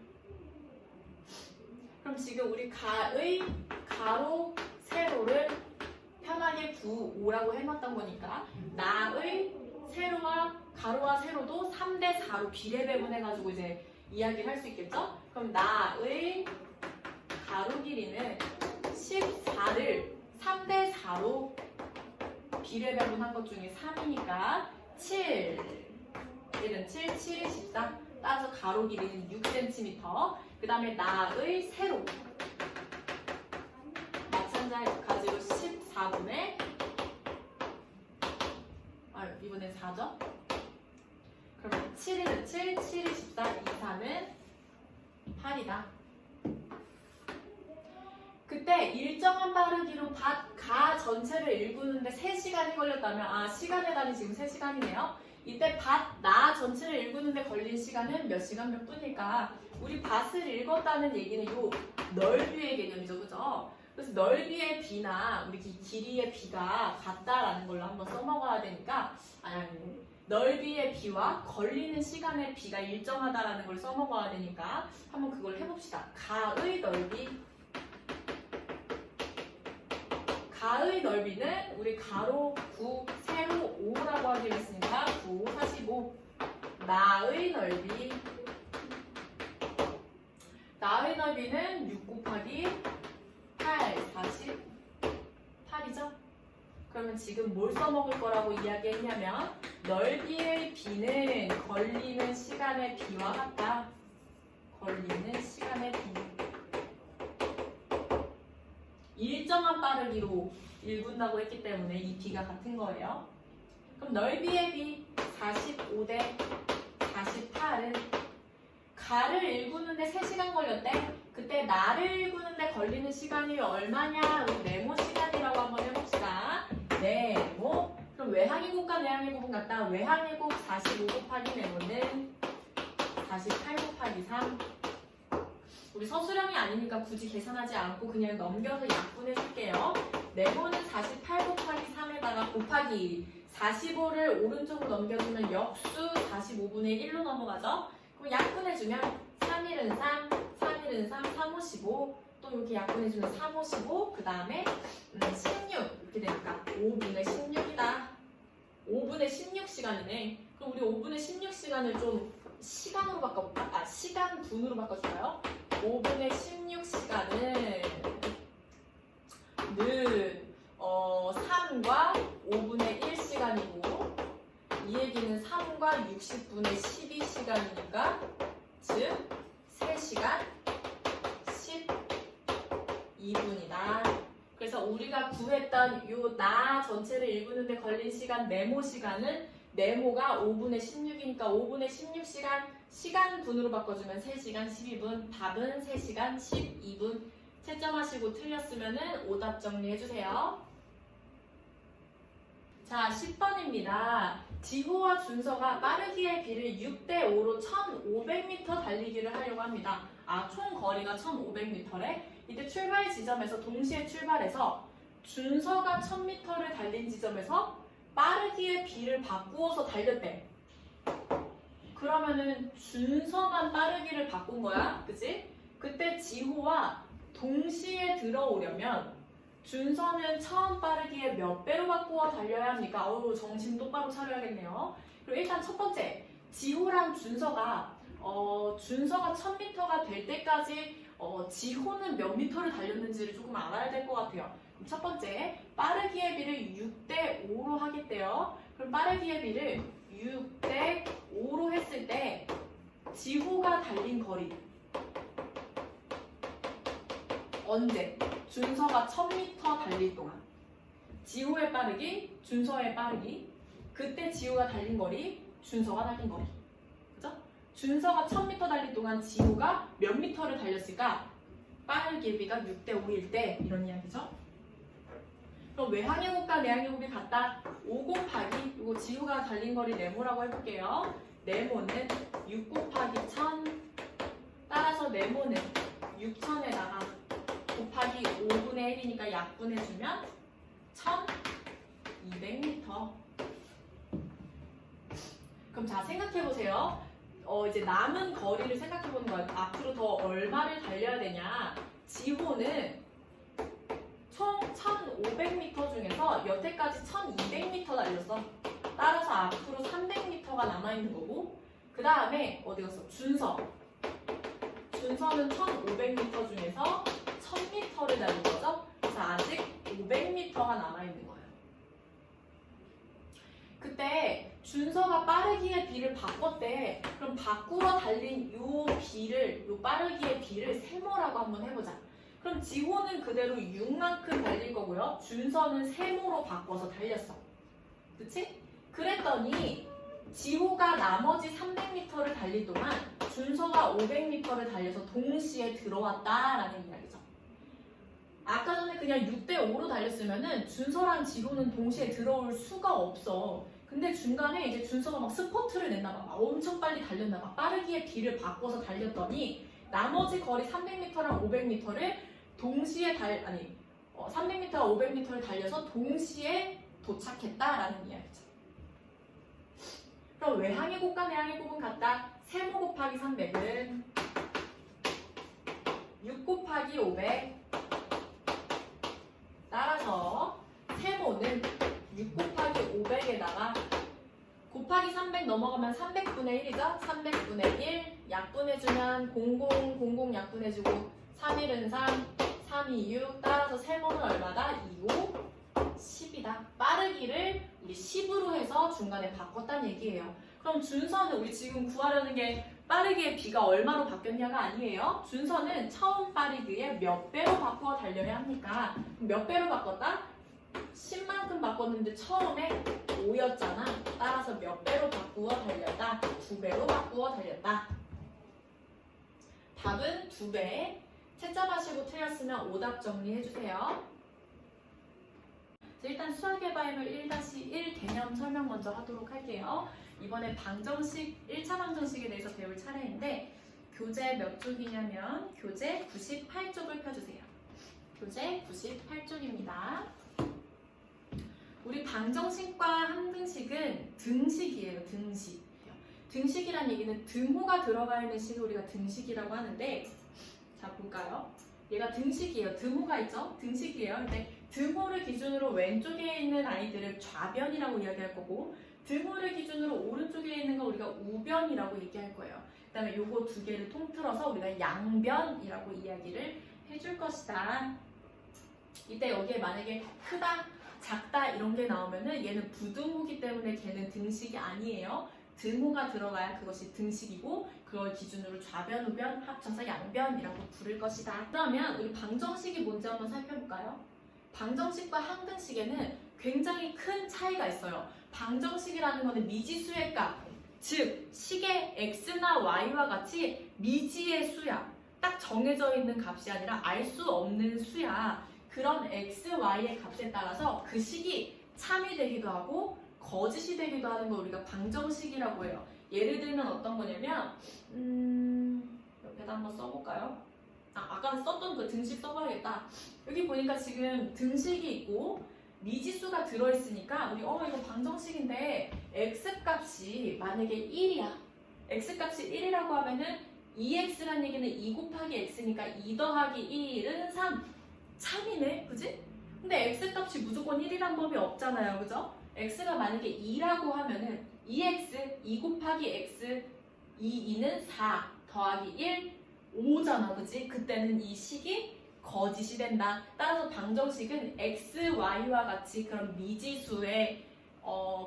Speaker 1: 그럼 지금 우리 가의 가로 세로를 편하게 9, 5라고 해놨던 거니까 나의 가로와 세로도 3대 4로 비례배분해가지고 이제 이야기를 할 수 있겠죠? 그럼 나의 가로 길이는 14를 3대 4로 비례배분한 것 중에 3이니까 7. 1은 7, 7이 14. 따라서 가로 길이는 6cm. 그 다음에 나의 세로. 마찬가지로 14분의 이번엔 4죠? 그러면 7은 7, 7이 14, 2, 3은 8이다. 그때 일정한 빠르기로 가 전체를 읽는데 3시간이 걸렸다면 시간의 단위 지금 3시간이네요. 이때 나 전체를 읽는데 걸린 시간은 몇 시간 몇 분일까? 우리 밭을 읽었다는 얘기는 요 넓이의 개념이죠. 그죠? 그래서 넓이의 비나 우리 길이의 비가 같다라는 걸로 한번 써먹어야 되니까 넓이의 비와 걸리는 시간의 비가 일정하다라는 걸 써먹어야 되니까 한번 그걸 해봅시다. 가의 넓이는 우리 가로 9, 세로 5라고 하기로 했으니까 9, 45. 나의 넓이는 6 곱하기 8, 48이죠? 그러면 지금 뭘 써먹을 거라고 이야기했냐면 넓이의 비는 걸리는 시간의 비와 같다. 걸리는 시간의 비. 일정한 빠르기로 읽는다고 했기 때문에 이 비가 같은 거예요. 그럼 넓이의 비 45대 48은 가를 읽는데 3시간 걸렸대. 그때 나를 읽는데 걸리는 시간이 얼마냐? 우리 네모 시간이라고 한번 해봅시다. 네모. 그럼 외항이곱과 내항이곱은 같다. 외항이곱 45 곱하기 네모는 48 곱하기 3. 우리 서술형이 아니니까 굳이 계산하지 않고 그냥 넘겨서 약분해 줄게요. 네모는 48 곱하기 3에다가 곱하기 45를 오른쪽으로 넘겨주면 역수 45분의 1로 넘어가죠. 그럼 약분해주면 3일은 3, 3일은 3, 3, 5, 15. 또 이렇게 약분해주면 3, 5, 15. 그 다음에 16 이렇게 되니까 5분의 16이다. 5분의 16시간이네. 그럼 우리 5분의 16시간을 좀 시간으로 바꿔볼까? 시간 분으로 바꿔줄까요? 5분의 16시간은 3과 5분의 1시간이고 이 얘기는 3과 60분의 12시간이니까 즉 3시간 12분이다. 그래서 우리가 구했던 요 나 전체를 읽는데 걸린 시간 네모 시간은 네모가 5분의 16이니까 5분의 16시간 시간분으로 바꿔주면 3시간 12분, 답은 3시간 12분. 채점하시고 틀렸으면 오답 정리해주세요. 자, 10번입니다. 지호와 준서가 빠르기의 비를 6대5로 1500m 달리기를 하려고 합니다. 총 거리가 1500m래. 이때 출발 지점에서 동시에 출발해서 준서가 1000m를 달린 지점에서 빠르기의 비를 바꾸어서 달렸대. 그러면은 준서만 빠르기를 바꾼 거야. 그치? 그때 지호와 동시에 들어오려면 준서는 처음 빠르기에 몇 배로 바꾸어 달려야 합니까? 정신 똑바로 차려야겠네요. 그리고 일단 첫 번째, 지호랑 준서가 준서가 1000m가 될 때까지 지호는 몇 미터를 달렸는지를 조금 알아야 될 것 같아요. 그럼 첫 번째, 빠르기의 비를 6대5로 하겠대요. 그럼 빠르기의 비를 6대5로 했을 때 지호가 달린 거리 언제? 준서가 1000m 달릴 동안. 지호의 빠르기, 준서의 빠르기. 그때 지호가 달린 거리, 준서가 달린 거리. 그죠? 준서가 1000m 달릴 동안 지호가 몇 미터를 달렸을까? 빠르기의 비가 6대5일 때 이런 이야기죠. 그럼 외항해곱과 내항해곱이 같다. 5 곱하기 이거 지호가 달린 거리 네모라고 해볼게요. 네모는 6 곱하기 1000. 따라서 네모는 6000에다가 곱하기 5분의 1이니까 약분해주면 1200m. 그럼 자, 생각해보세요. 이제 남은 거리를 생각해보는 거예요. 앞으로 더 얼마를 달려야 되냐. 지호는 총 1500m 중에서 여태까지 1200m 달렸어. 따라서 앞으로 300m가 남아있는 거고, 그 다음에 어디 갔어? 준서는 1500m 중에서 1000m를 달린 거죠. 그래서 아직 500m가 남아있는 거예요. 그때 준서가 빠르기의 비를 바꿨대. 그럼 바꾸러 달린 요 빠르기의 비를 세모라고 한번 해보자. 그럼 지호는 그대로 6만큼 달릴 거고요. 준서는 세모로 바꿔서 달렸어. 그치? 그랬더니 지호가 나머지 300m를 달릴 동안 준서가 500m를 달려서 동시에 들어왔다라는 이야기죠. 아까 전에 그냥 6대5로 달렸으면은 준서랑 지호는 동시에 들어올 수가 없어. 근데 중간에 이제 준서가 막 스퍼트를 냈나 봐. 엄청 빨리 달렸나 봐. 빠르기의 비를 바꿔서 달렸더니 나머지 거리 300m랑 500m를 동시에 300m와 500m를 달려서 동시에 도착했다라는 이야기죠. 그럼 외항해곱과 내항해곱은 같다. 세모 곱하기 300은 6 곱하기 500. 따라서 세모는 6 곱하기 500에다가 곱하기 300 넘어가면 300분의 1이죠? 300분의 1 약분해주면 00 약분해주고 3 1은 3, 3 2 6. 따라서 세모는 얼마다? 2 5 10이다. 빠르기를 우리 10으로 해서 중간에 바꿨다는 얘기예요. 그럼 준서는 우리 지금 구하려는 게 빠르기의 비가 얼마로 바뀌었냐가 아니에요. 준서는 처음 빠르기에 몇 배로 바꾸어 달려야 합니까? 몇 배로 바꿨다? 10만큼 바꿨는데 처음에 5였잖아. 따라서 몇 배로 바꾸어 달렸다? 2배로 바꾸어 달렸다. 답은 2배. 채점하시고 틀렸으면 오답 정리해주세요. 일단 수학의 바이블 1-1 개념 설명 먼저 하도록 할게요. 이번에 방정식, 1차 방정식에 대해서 배울 차례인데 교재 몇 쪽이냐면 교재 98쪽을 펴주세요. 교재 98쪽입니다. 우리 방정식과 항등식은 등식이에요. 등식. 등식이란 얘기는 등호가 들어가 있는 식을 우리가 등식이라고 하는데, 자 볼까요? 얘가 등식이에요. 등호가 있죠? 등식이에요. 근데 등호를 기준으로 왼쪽에 있는 아이들을 좌변이라고 이야기할 거고, 등호를 기준으로 오른쪽에 있는 거 우리가 우변이라고 얘기할 거예요. 그 다음에 요거 두 개를 통틀어서 우리가 양변이라고 이야기를 해줄 것이다. 이때 여기에 만약에 크다, 작다 이런 게 나오면은 얘는 부등호기 때문에 걔는 등식이 아니에요. 등호가 들어가야 그것이 등식이고 그걸 기준으로 좌변, 우변 합쳐서 양변이라고 부를 것이다. 그러면 우리 방정식이 뭔지 한번 살펴볼까요? 방정식과 항등식에는 굉장히 큰 차이가 있어요. 방정식이라는 거는 미지수의 값, 즉 식의 x나 y와 같이 미지의 수야. 딱 정해져 있는 값이 아니라 알 수 없는 수야. 그런 x, y의 값에 따라서 그 식이 참이 되기도 하고 거짓이 되기도 하는 걸 우리가 방정식이라고 해요. 예를 들면 어떤 거냐면 옆에다 한번 써볼까요? 아까 썼던 그 등식 써봐야겠다. 여기 보니까 지금 등식이 있고 미지수가 들어있으니까 우리 이거 방정식인데 x값이 만약에 1이야. x값이 1이라고 하면은 2x란 얘기는 2 곱하기 x니까 2 더하기 1은 3. 참이네, 그지? 근데 x값이 무조건 1이란 법이 없잖아요, 그죠? x가 만약에 2라고 하면은 2x, 2 곱하기 x, 2는 4 더하기 1, 5잖아, 그지? 그때는 이 식이 거짓이 된다. 따라서 방정식은 x, y와 같이 그런 미지수의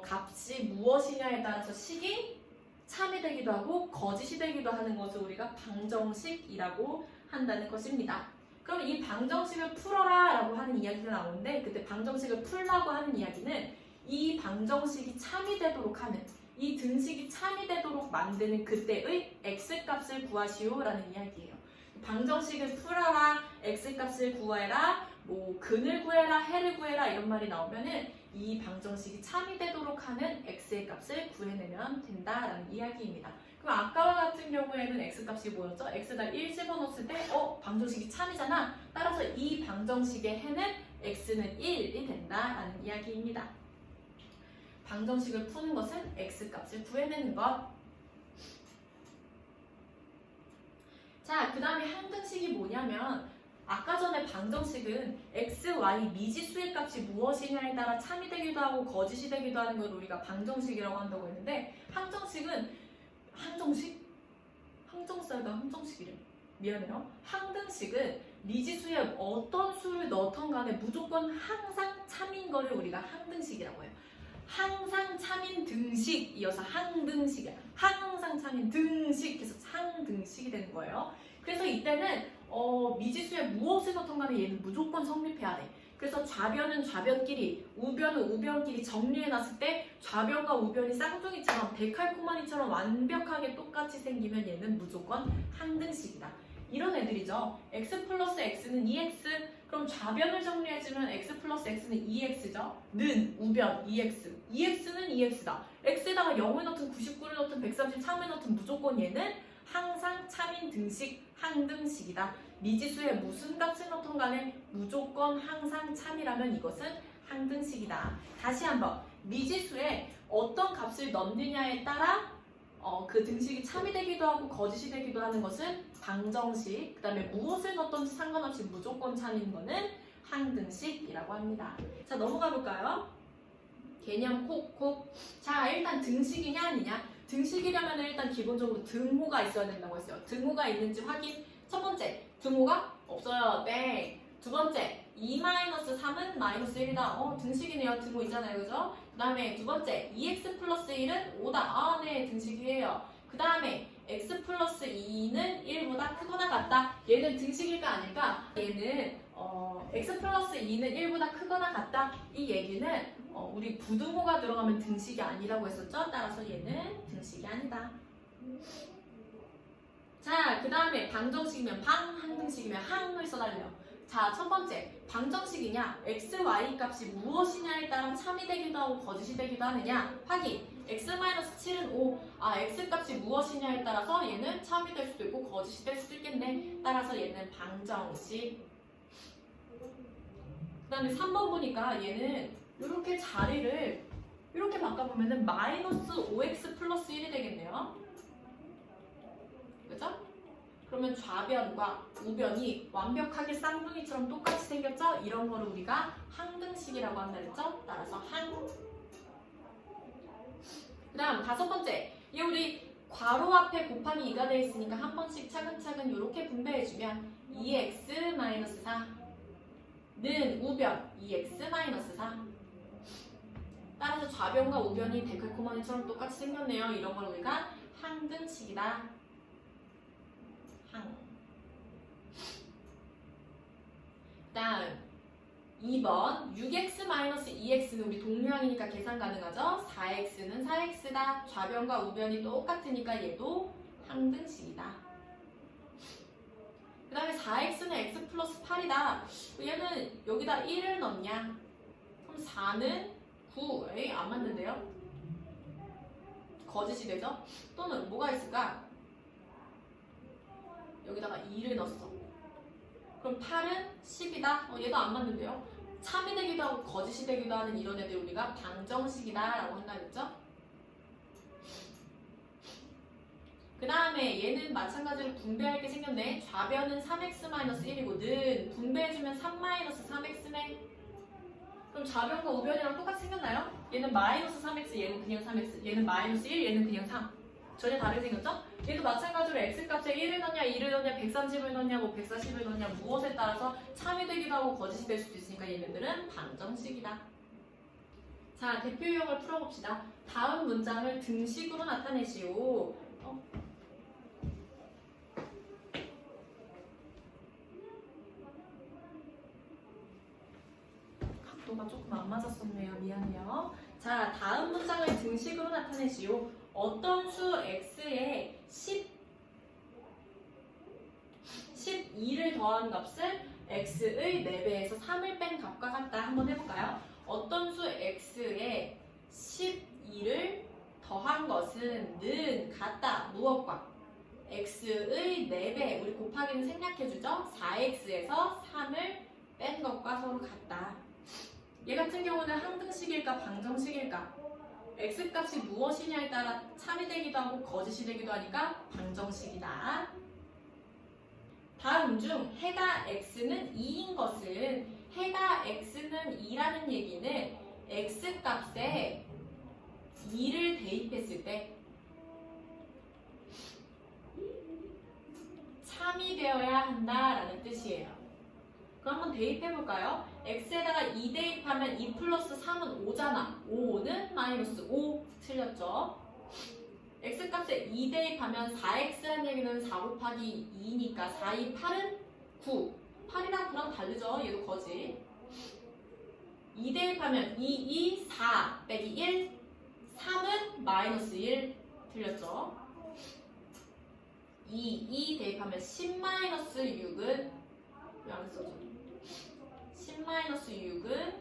Speaker 1: 값이 무엇이냐에 따라서 식이 참이 되기도 하고 거짓이 되기도 하는 것을 우리가 방정식이라고 한다는 것입니다. 그럼 이 방정식을 풀어라 라고 하는 이야기가 나오는데 그때 방정식을 풀라고 하는 이야기는 이 방정식이 참이 되도록 하는 이 등식이 참이 되도록 만드는 그때의 x값을 구하시오 라는 이야기예요. 방정식을 풀어라, x값을 구해라, 뭐 근을 구해라, 해를 구해라 이런 말이 나오면은 이 방정식이 참이 되도록 하는 x의 값을 구해내면 된다라는 이야기입니다. 그럼 아까와 같은 경우에는 x값이 뭐였죠? x에다 1 집어넣었을 때 방정식이 참이잖아. 따라서 이 방정식의 해는 x는 1이 된다라는 이야기입니다. 방정식을 푸는 것은 x값을 구해내는 것. 자, 그 다음에 항등식이 뭐냐면 아까 전에 방정식은 x, y 미지수의 값이 무엇이냐에 따라 참이 되기도 하고 거짓이 되기도 하는 걸 우리가 방정식이라고 한다고 했는데 항정식이래. 미안해요. 항등식은 미지수에 어떤 수를 넣던 간에 무조건 항상 참인 거를 우리가 항등식이라고 해요. 항상 참인 등식 이어서 항등식이야. 항상 참인 등식 해서 항등식이 되는 거예요. 그래서 이때는 미지수에 무엇을 넣던 간에 얘는 무조건 성립해야 돼. 그래서 좌변은 좌변끼리, 우변은 우변끼리 정리해놨을 때 좌변과 우변이 쌍둥이처럼 데칼코마니처럼 완벽하게 똑같이 생기면 얘는 무조건 항등식이다. 이런 애들이죠. x 플러스 x는 2x. 그럼 좌변을 정리해주면 x 플러스 x는 2x죠. 는 우변 2x. 2x는 2x다. x에다가 0을 넣든 99를 넣든 133을 넣든 무조건 얘는 항상 참인 등식, 항등식이다. 미지수에 무슨 값을 넣던 간에 무조건 항상 참이라면 이것은 항등식이다. 다시 한번 미지수에 어떤 값을 넣느냐에 따라 그 등식이 참이 되기도 하고 거짓이 되기도 하는 것은 방정식, 그 다음에 무엇을 넣던지 상관없이 무조건 참인 거는 항등식이라고 합니다. 자, 넘어가 볼까요? 개념 콕콕. 자, 일단 등식이냐 아니냐? 등식이려면 일단 기본적으로 등호가 있어야 된다고 했어요. 등호가 있는지 확인. 첫 번째, 등호가 없어요. 네. 두 번째, 2-3은 -1이다. 등식이네요. 등호 있잖아요. 그죠? 그 다음에 두 번째, 2x 플러스 1은 5다. 네. 등식이에요. 그 다음에 x 플러스 2는 1보다 크거나 같다. 얘는 등식일까 아닐까? 얘는 x 플러스 2는 1보다 크거나 같다. 이 얘기는 우리 부등호가 들어가면 등식이 아니라고 했었죠? 따라서 얘는 등식이 아니다. 자, 그 다음에 방정식이면 방, 항등식이면 항을 써달래요. 자, 첫 번째, 방정식이냐, x, y 값이 무엇이냐에 따라 참이 되기도 하고 거짓이 되기도 하느냐 확인. x-7은 5. x 값이 무엇이냐에 따라서 얘는 참이 될 수도 있고 거짓이 될 수도 있겠네. 따라서 얘는 방정식. 그 다음에 3번 보니까 얘는 이렇게 자리를 이렇게 바꿔보면은 -5x 플러스 1이 되겠네요. 그죠? 그러면 좌변과 우변이 완벽하게 쌍둥이처럼 똑같이 생겼죠? 이런 거를 우리가 항등식이라고 한다 했죠? 따라서 항. 그 다음 다섯 번째, 이 우리 괄호 앞에 곱하기 2가 되어 있으니까 한 번씩 차근차근 이렇게 분배해주면 2x-4는 우변 2x-4. 따라서 좌변과 우변이 데칼코마니처럼 똑같이 생겼네요. 이런 걸 우리가 항등식이다. 항. 다음 2번 6x-2x는 우리 동류항이니까 계산 가능하죠? 4x는 4x다. 좌변과 우변이 똑같으니까 얘도 항등식이다. 그 다음에 4x는 x 플러스 8이다. 얘는 여기다 1을 넣냐? 그럼 4는 9. 에이, 안 맞는데요? 거짓이 되죠? 또는 뭐가 있을까? 여기다가 2를 넣었어. 그럼 8은 10이다? 얘도 안 맞는데요? 참이 되기도 하고 거짓이 되기도 하는 이런 애들 우리가 방정식이다 라고 한다 그랬죠? 그 다음에 얘는 마찬가지로 분배할 게 생겼네. 좌변은 3x-1이고 는 분배해주면 3-3x네. 그럼 좌변과 우변이랑 똑같이 생겼나요? 얘는 마이너스 3x, 얘는 그냥 3x, 얘는 마이너스 1, 얘는 그냥 3. 전혀 다르게 생겼죠? 얘도 마찬가지로 x값에 1을 넣냐, 2를 넣냐, 130을 넣냐, 뭐 140을 넣냐, 무엇에 따라서 참이 되기도 하고 거짓이 될 수도 있으니까 얘네들은 방정식이다. 자, 대표 유형을 풀어봅시다. 다음 문장을 등식으로 나타내시오. 각도가 조금 안 맞았었네요. 미안해요. 자, 다음 문장을 등식으로 나타내시오. 어떤 수 x에 12를 더한 값을 x의 4배에서 3을 뺀 값과 같다. 한번 해볼까요? 어떤 수 x에 12를 더한 것은 는 같다. 무엇과? x의 4배. 우리 곱하기는 생략해주죠? 4x에서 3을 뺀 것과 서로 같다. 얘 같은 경우는 항등식일까 방정식일까? x값이 무엇이냐에 따라 참이 되기도 하고 거짓이 되기도 하니까 방정식이다. 다음 중 해가 x는 2인 것은 해가 x는 2라는 얘기는 x값에 2를 대입했을 때 참이 되어야 한다라는 뜻이에요. 그럼 한번 대입해볼까요? x에다가 2 대입하면 2 플러스 3은 5잖아. 5는 마이너스 5. 틀렸죠? x값에 2 대입하면 4x라는 얘기는 4 곱하기 2니까 4, 2, 8은 9. 8이랑 9랑 다르죠? 얘도 거지. 2 대입하면 2, 2, 4 빼기 1. 3은 마이너스 1. 틀렸죠? 2, 2 대입하면 10 마이너스 6은 왜 안 써줘? 10-6은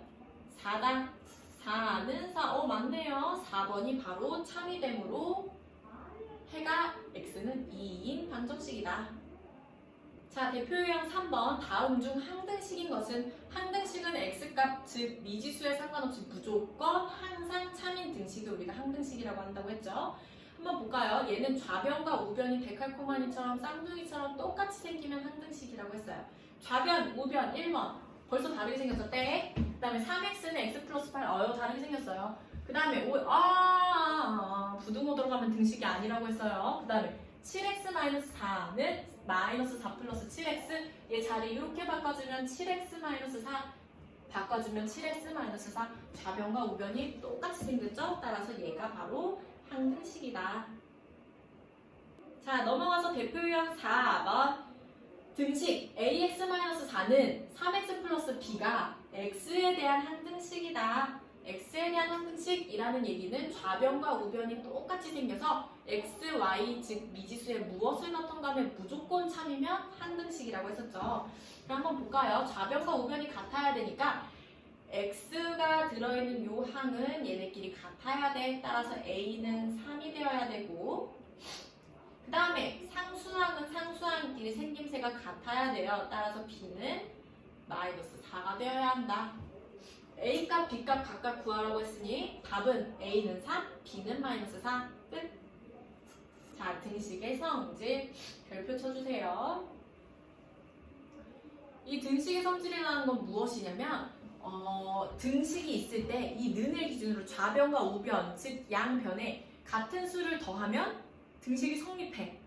Speaker 1: 4다. 4는 4. 맞네요. 4번이 바로 참이 되므로 해가 x는 2인 방정식이다. 자, 대표 유형 3번. 다음 중 항등식인 것은 항등식은 x값, 즉 미지수에 상관없이 무조건 항상 참인 등식을 우리가 항등식이라고 한다고 했죠. 한번 볼까요? 얘는 좌변과 우변이 데칼코마니처럼 쌍둥이처럼 똑같이 생기면 항등식이라고 했어요. 좌변, 우변 1번. 벌써 다르게 생겼죠? 땡. 그 다음에 3x는 x 플러스 8. 다르게 생겼어요. 그 다음에 부등호 들어가면 등식이 아니라고 했어요. 그 다음에 7x-4는 마이너스 4 플러스 7x. 얘 자리 이렇게 바꿔주면 7x-4. 바꿔주면 7x-4. 좌변과 우변이 똑같이 생겼죠? 따라서 얘가 바로 항등식이다. 자, 넘어가서 대표 유형 4번. 등식 ax-4는 3x 플러스 b가 x에 대한 항등식이다. x에 대한 항등식이라는 얘기는 좌변과 우변이 똑같이 생겨서 x, y, 즉 미지수에 무엇을 넣던 간에 무조건 참이면 항등식이라고 했었죠. 그럼 한번 볼까요? 좌변과 우변이 같아야 되니까 x가 들어있는 요 항은 얘네끼리 같아야 돼. 따라서 a는 3이 되어야 되고 그 다음에 상수항은 상수항끼리 생김새가 같아야 돼요. 따라서 b는 마이너스 4가 되어야 한다. a값, b값 각각 구하라고 했으니 답은 a는 3, b는 마이너스 4. 끝. 자, 등식의 성질 별표 쳐주세요. 이 등식의 성질이라는 건 무엇이냐면 등식이 있을 때 이 는을 기준으로 좌변과 우변, 즉 양변에 같은 수를 더하면 등식이 성립해.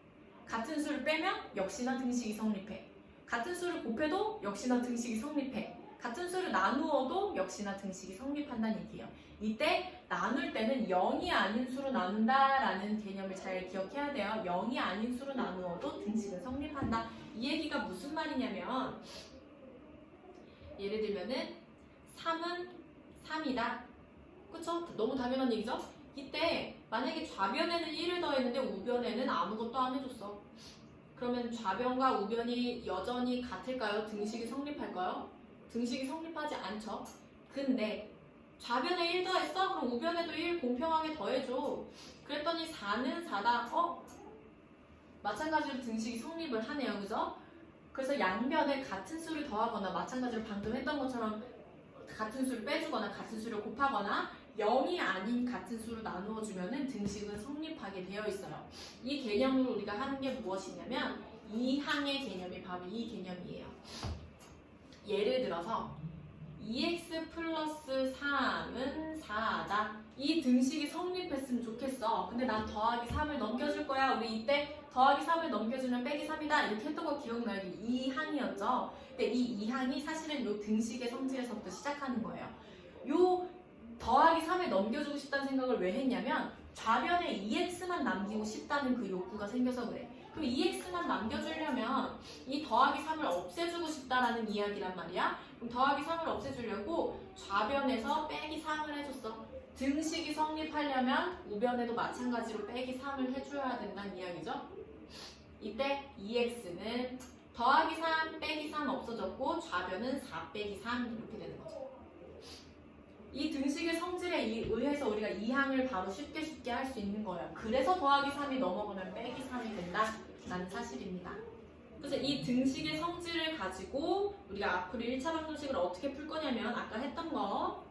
Speaker 1: 같은 수를 빼면 역시나 등식이 성립해. 같은 수를 곱해도 역시나 등식이 성립해. 같은 수를 나누어도 역시나 등식이 성립한다는 얘기예요. 이때 나눌 때는 0이 아닌 수로 나눈다라는 개념을 잘 기억해야 돼요. 0이 아닌 수로 나누어도 등식은 성립한다. 이 얘기가 무슨 말이냐면 예를 들면은 3이다. 그쵸? 너무 당연한 얘기죠? 이때 만약에 좌변에는 1을 더했는데 우변에는 아무것도 안 해줬어. 그러면 좌변과 우변이 여전히 같을까요? 등식이 성립할까요? 등식이 성립하지 않죠. 근데 좌변에 1 더했어? 그럼 우변에도 1 공평하게 더해줘. 그랬더니 4는 4다. 마찬가지로 등식이 성립을 하네요. 그죠? 그래서 양변에 같은 수를 더하거나 마찬가지로 방금 했던 것처럼 같은 수를 빼주거나 같은 수를 곱하거나 0이 아닌 같은 수로 나누어주면 등식은 성립하게 되어 있어요. 이 개념으로 우리가 하는 게 무엇이냐면 이항의 개념이 바로 이 개념이에요. 예를 들어서 2x 플러스 3은 4다. 이 등식이 성립했으면 좋겠어. 근데 난 더하기 3을 넘겨줄 거야. 우리 이때 더하기 3을 넘겨주면 빼기 3이다. 이렇게 했던 거 기억나요? 이 항이었죠. 근데 이 이항이 사실은 이 등식의 성질에서부터 시작하는 거예요. 요 더하기 3을 넘겨주고 싶다는 생각을 왜 했냐면 좌변에 2x만 남기고 싶다는 그 욕구가 생겨서 그래. 그럼 2x만 남겨주려면 이 더하기 3을 없애주고 싶다라는 이야기란 말이야. 그럼 더하기 3을 없애주려고 좌변에서 빼기 3을 해줬어. 등식이 성립하려면 우변에도 마찬가지로 빼기 3을 해줘야 된다는 이야기죠. 이때 2x는 더하기 3 빼기 3 없어졌고 좌변은 4 빼기 3 이렇게 되는 거죠. 이 등식의 성질에 의해서 우리가 이 항을 바로 쉽게 할 수 있는 거예요. 그래서 더하기 3이 넘어가면 빼기 3이 된다라는 사실입니다. 그래서 이 등식의 성질을 가지고 우리가 앞으로 1차 방정식을 어떻게 풀 거냐면 아까 했던 거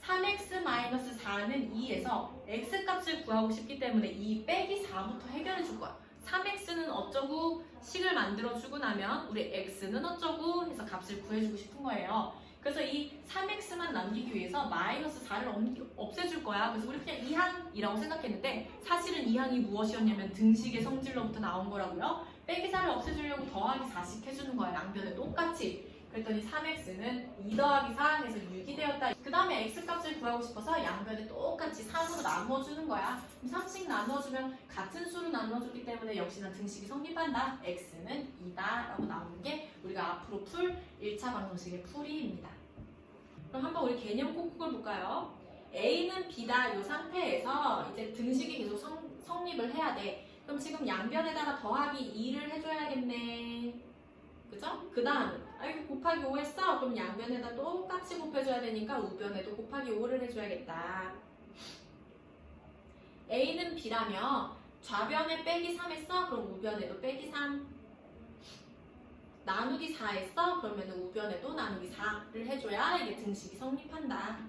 Speaker 1: 3x-4는 2에서 x값을 구하고 싶기 때문에 2 빼기 4부터 해결해 줄 거야. 3x는 어쩌고 식을 만들어주고 나면 우리 x는 어쩌고 해서 값을 구해주고 싶은 거예요. 그래서 이 3x만 남기기 위해서 마이너스 4를 없애줄 거야. 그래서 우리 그냥 이항이라고 생각했는데 사실은 이항이 무엇이었냐면 등식의 성질로부터 나온 거라고요. 빼기 4를 없애주려고 더하기 4씩 해주는 거야. 양변에 똑같이. 그랬더니 3x는 2 더하기 4 해서 6이 되었다. 그 다음에 x값을 구하고 싶어서 양변에 똑같이 3으로 나누어주는 거야. 3씩 나누어주면 같은 수로 나누어줬기 때문에 역시나 등식이 성립한다. x는 2다 라고 나오는 게 우리가 앞으로 풀 1차 방정식의 풀이입니다. 그럼 한번 우리 개념 콕콕을 볼까요? a는 b다 이 상태에서 이제 등식이 계속 성립을 해야 돼. 그럼 지금 양변에다가 더하기 2를 해줘야겠네. 그죠? 그 다음 이거 곱하기 5 했어? 그럼 양변에다 똑같이 곱해줘야 되니까 우변에도 곱하기 5를 해줘야겠다. a는 b라며 좌변에 빼기 3 했어? 그럼 우변에도 빼기 3. 나누기 4 했어? 그러면 우변에도 나누기 4를 해줘야 이게 등식이 성립한다.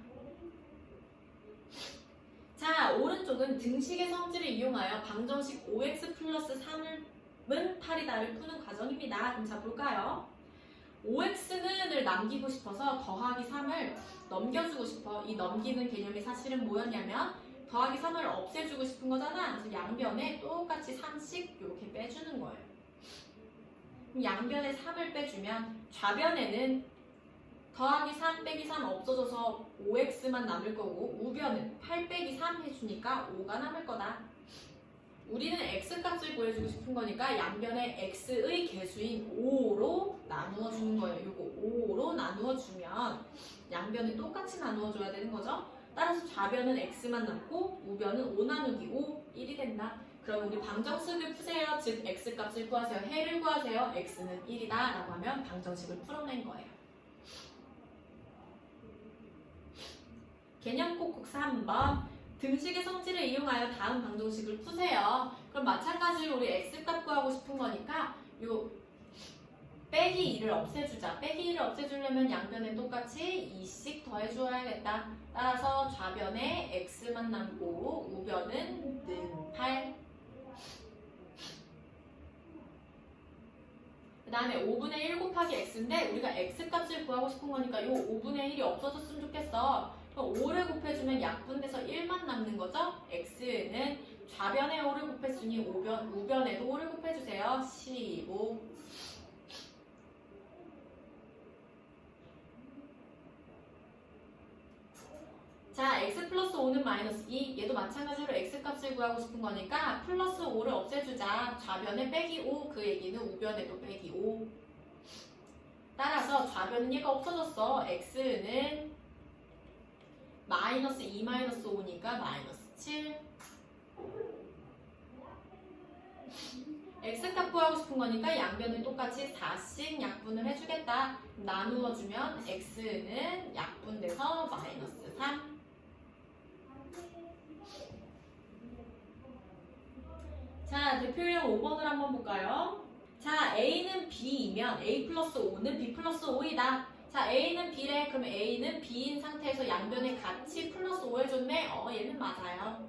Speaker 1: 자, 오른쪽은 등식의 성질을 이용하여 방정식 5x 플러스 3은 8이다를 푸는 과정입니다. 그럼 자 볼까요? 5x는을 남기고 싶어서 더하기 3을 넘겨주고 싶어. 이 넘기는 개념이 사실은 뭐였냐면 더하기 3을 없애주고 싶은 거잖아. 그래서 양변에 똑같이 3씩 이렇게 빼주는 거예요. 그럼 양변에 3을 빼주면 좌변에는 더하기 3 빼기 3 없어져서 5x만 남을 거고 우변은 8 빼기 3 해주니까 5가 남을 거다. 우리는 x값을 구해주고 싶은 거니까 양변에 x의 개수인 5로 나누어 주는 거예요. 이거 5로 나누어 주면 양변을 똑같이 나누어 줘야 되는 거죠. 따라서 좌변은 x만 남고 우변은 5 나누기 5, 1이 된다. 그럼 우리 방정식을 푸세요. 즉 x값을 구하세요. 해를 구하세요. x는 1이다 라고 하면 방정식을 풀어낸 거예요. 개념 콕콕 3번 등식의 성질을 이용하여 다음 방정식을 푸세요. 그럼 마찬가지로 우리 x값 구하고 싶은 거니까 요 빼기 2를 없애주자. 빼기 2를 없애주려면 양변에 똑같이 2씩 더해줘야겠다. 따라서 좌변에 x만 남고 우변은 는 8. 그 다음에 5분의 1 곱하기 x인데 우리가 x값을 구하고 싶은 거니까 요 5분의 1이 없어졌으면 좋겠어. 그럼 5를 곱해주면 약분돼서 1만 남는 거죠? x는 좌변에 5를 곱했으니 우변에도 5를 곱해주세요. 15. 자, x 플러스 5는 마이너스 2. 얘도 마찬가지로 x값을 구하고 싶은 거니까 플러스 5를 없애주자. 좌변에 빼기 5. 그 얘기는 우변에도 빼기 5. 따라서 좌변은 얘가 없어졌어. x는 마이너스 2 마이너스 5니까 마이너스 7. x값 구하고 싶은 거니까 양변을 똑같이 4씩 약분을 해주겠다. 나누어주면 x는 약분돼서 마이너스 3. 자, 대표유형 5번을 한번 볼까요? 자, a는 b이면 a 플러스 5는 b 플러스 5이다. 자, a는 b래. 그럼 a는 b인 상태에서 양변의 같이 플러스 5 해줬네. 얘는 맞아요.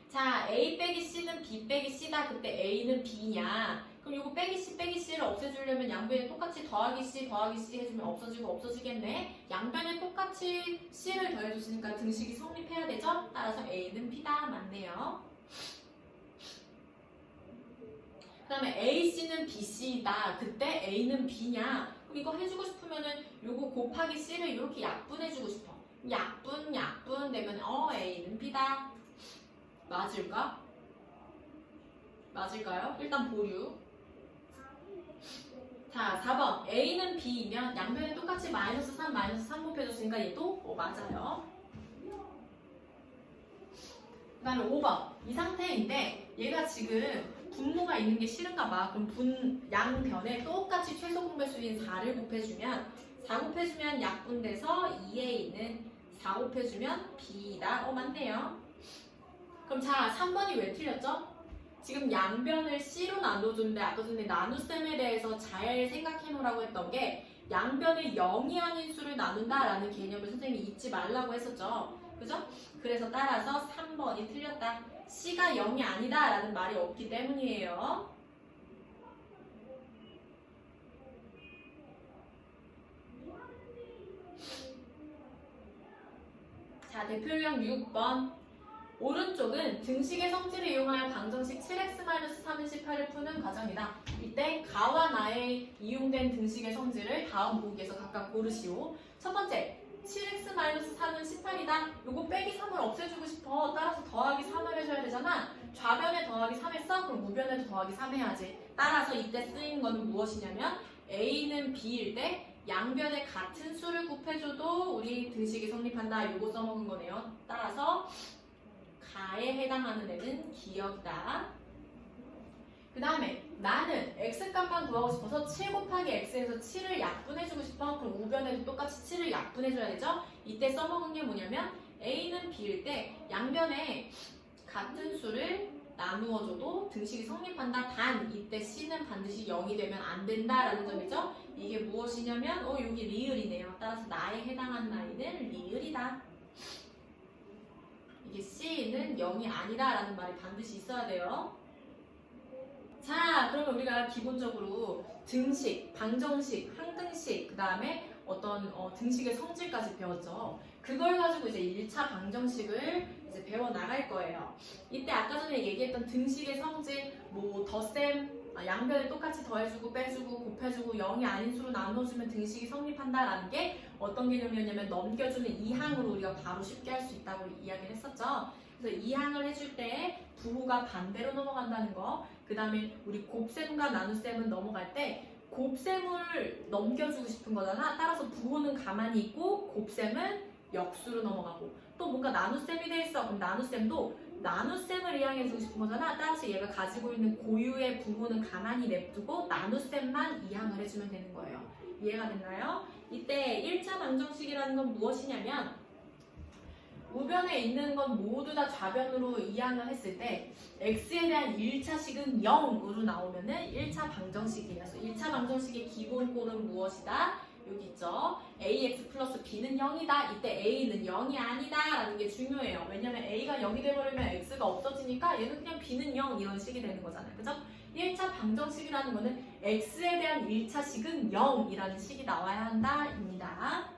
Speaker 1: 자, a 빼기 c는 b 빼기 c다. 그때 a는 b냐? 그럼 이거 빼기 c 빼기 c를 없애주려면 양변에 똑같이 더하기 c 더하기 c 해주면 없어지고 없어지겠네. 양변에 똑같이 c를 더해줬으니까 등식이 성립해야 되죠? 따라서 a는 b다. 맞네요. 그 다음에 AC는 BC이다. 그때 A는 B냐? 그럼 이거 해주고 싶으면은 요거 곱하기 C를 이렇게 약분해주고 싶어. 약분 되면 A는 B다. 맞을까? 맞을까요? 일단 보류. 자, 4번. A는 B이면 양변에 똑같이 마이너스 3 곱해줬으니까 얘도 맞아요. 그 다음에 5번. 이 상태인데 얘가 지금 분모가 있는 게 싫은가 봐. 그럼 양변에 똑같이 최소 공배수인 4를 곱해주면 4 곱해주면 약분돼서 2a는 4 곱해주면 b다. 맞네요. 그럼 자, 3번이 왜 틀렸죠? 지금 양변을 c로 나눠줬는데 아까 전에 나눗셈에 대해서 잘 생각해 놓으라고 했던 게 양변을 0이 아닌 수를 나눈다라는 개념을 선생님이 잊지 말라고 했었죠. 그죠? 그래서 따라서 3번이 틀렸다. C가 0이 아니다 라는 말이 없기 때문이에요. 자, 대표유형 6번. 오른쪽은 등식의 성질을 이용하여 방정식 7x-3은 18을 푸는 과정이다. 이때 가와 나에 이용된 등식의 성질을 다음 보기에서 각각 고르시오. 첫 번째, 7x-3은 18이다. 요거 빼기 3을 없애주고 싶어. 따라서 더하기 3을 해줘야 되잖아. 좌변에 더하기 3 했어? 그럼 우변에도 더하기 3 해야지. 따라서 이때 쓰인 거는 무엇이냐면 A는 B일 때 양변에 같은 수를 곱해줘도 우리 등식이 성립한다. 요거 써먹은 거네요. 따라서 가에 해당하는 애는 기역이다. 그 다음에 나는 x값만 구하고 싶어서 7 곱하기 x에서 7을 약분해주고 싶어. 그럼 우변에도 똑같이 7을 약분해줘야 되죠. 이때 써먹은 게 뭐냐면 a는 b일 때 양변에 같은 수를 나누어줘도 등식이 성립한다. 단 이때 c는 반드시 0이 되면 안 된다라는 점이죠. 이게 무엇이냐면 여기 리을이네요. 따라서 나에 해당하는 나이는 리을이다. 이게 c는 0이 아니다라는 말이 반드시 있어야 돼요. 자, 그러면 우리가 기본적으로 등식, 방정식, 항등식, 그 다음에 어떤 등식의 성질까지 배웠죠. 그걸 가지고 이제 1차 방정식을 이제 배워 나갈 거예요. 이때 아까 전에 얘기했던 등식의 성질, 뭐 덧셈, 양변을 똑같이 더해주고 빼주고 곱해주고 0이 아닌 수로 나눠주면 등식이 성립한다라는 게 어떤 개념이었냐면 넘겨주는 2항으로 우리가 바로 쉽게 할 수 있다고 이야기를 했었죠. 그래서 2항을 해줄 때 부호가 반대로 넘어간다는 거, 그 다음에 우리 곱셈과 나눗셈은 넘어갈 때 곱셈을 넘겨주고 싶은 거잖아. 따라서 부호는 가만히 있고 곱셈은 역수로 넘어가고, 또 뭔가 나눗셈이 돼 있어. 그럼 나눗셈도 나눗셈을 이항해주고 싶은 거잖아. 따라서 얘가 가지고 있는 고유의 부호는 가만히 냅두고 나눗셈만 이항을 해주면 되는 거예요. 이해가 됐나요? 이때 1차 방정식이라는 건 무엇이냐면 우변에 있는 건 모두 다 좌변으로 이항을 했을 때 x에 대한 1차식은 0으로 나오면은 1차 방정식이라서 1차 방정식의 기본꼴은 무엇이다? 여기 있죠. ax 플러스 b는 0이다. 이때 a는 0이 아니다 라는 게 중요해요. 왜냐면 a가 0이 돼버리면 x가 없어지니까 얘는 그냥 b는 0 이런 식이 되는 거잖아요. 그죠? 1차 방정식이라는 거는 x에 대한 1차식은 0이라는 식이 나와야 한다 입니다.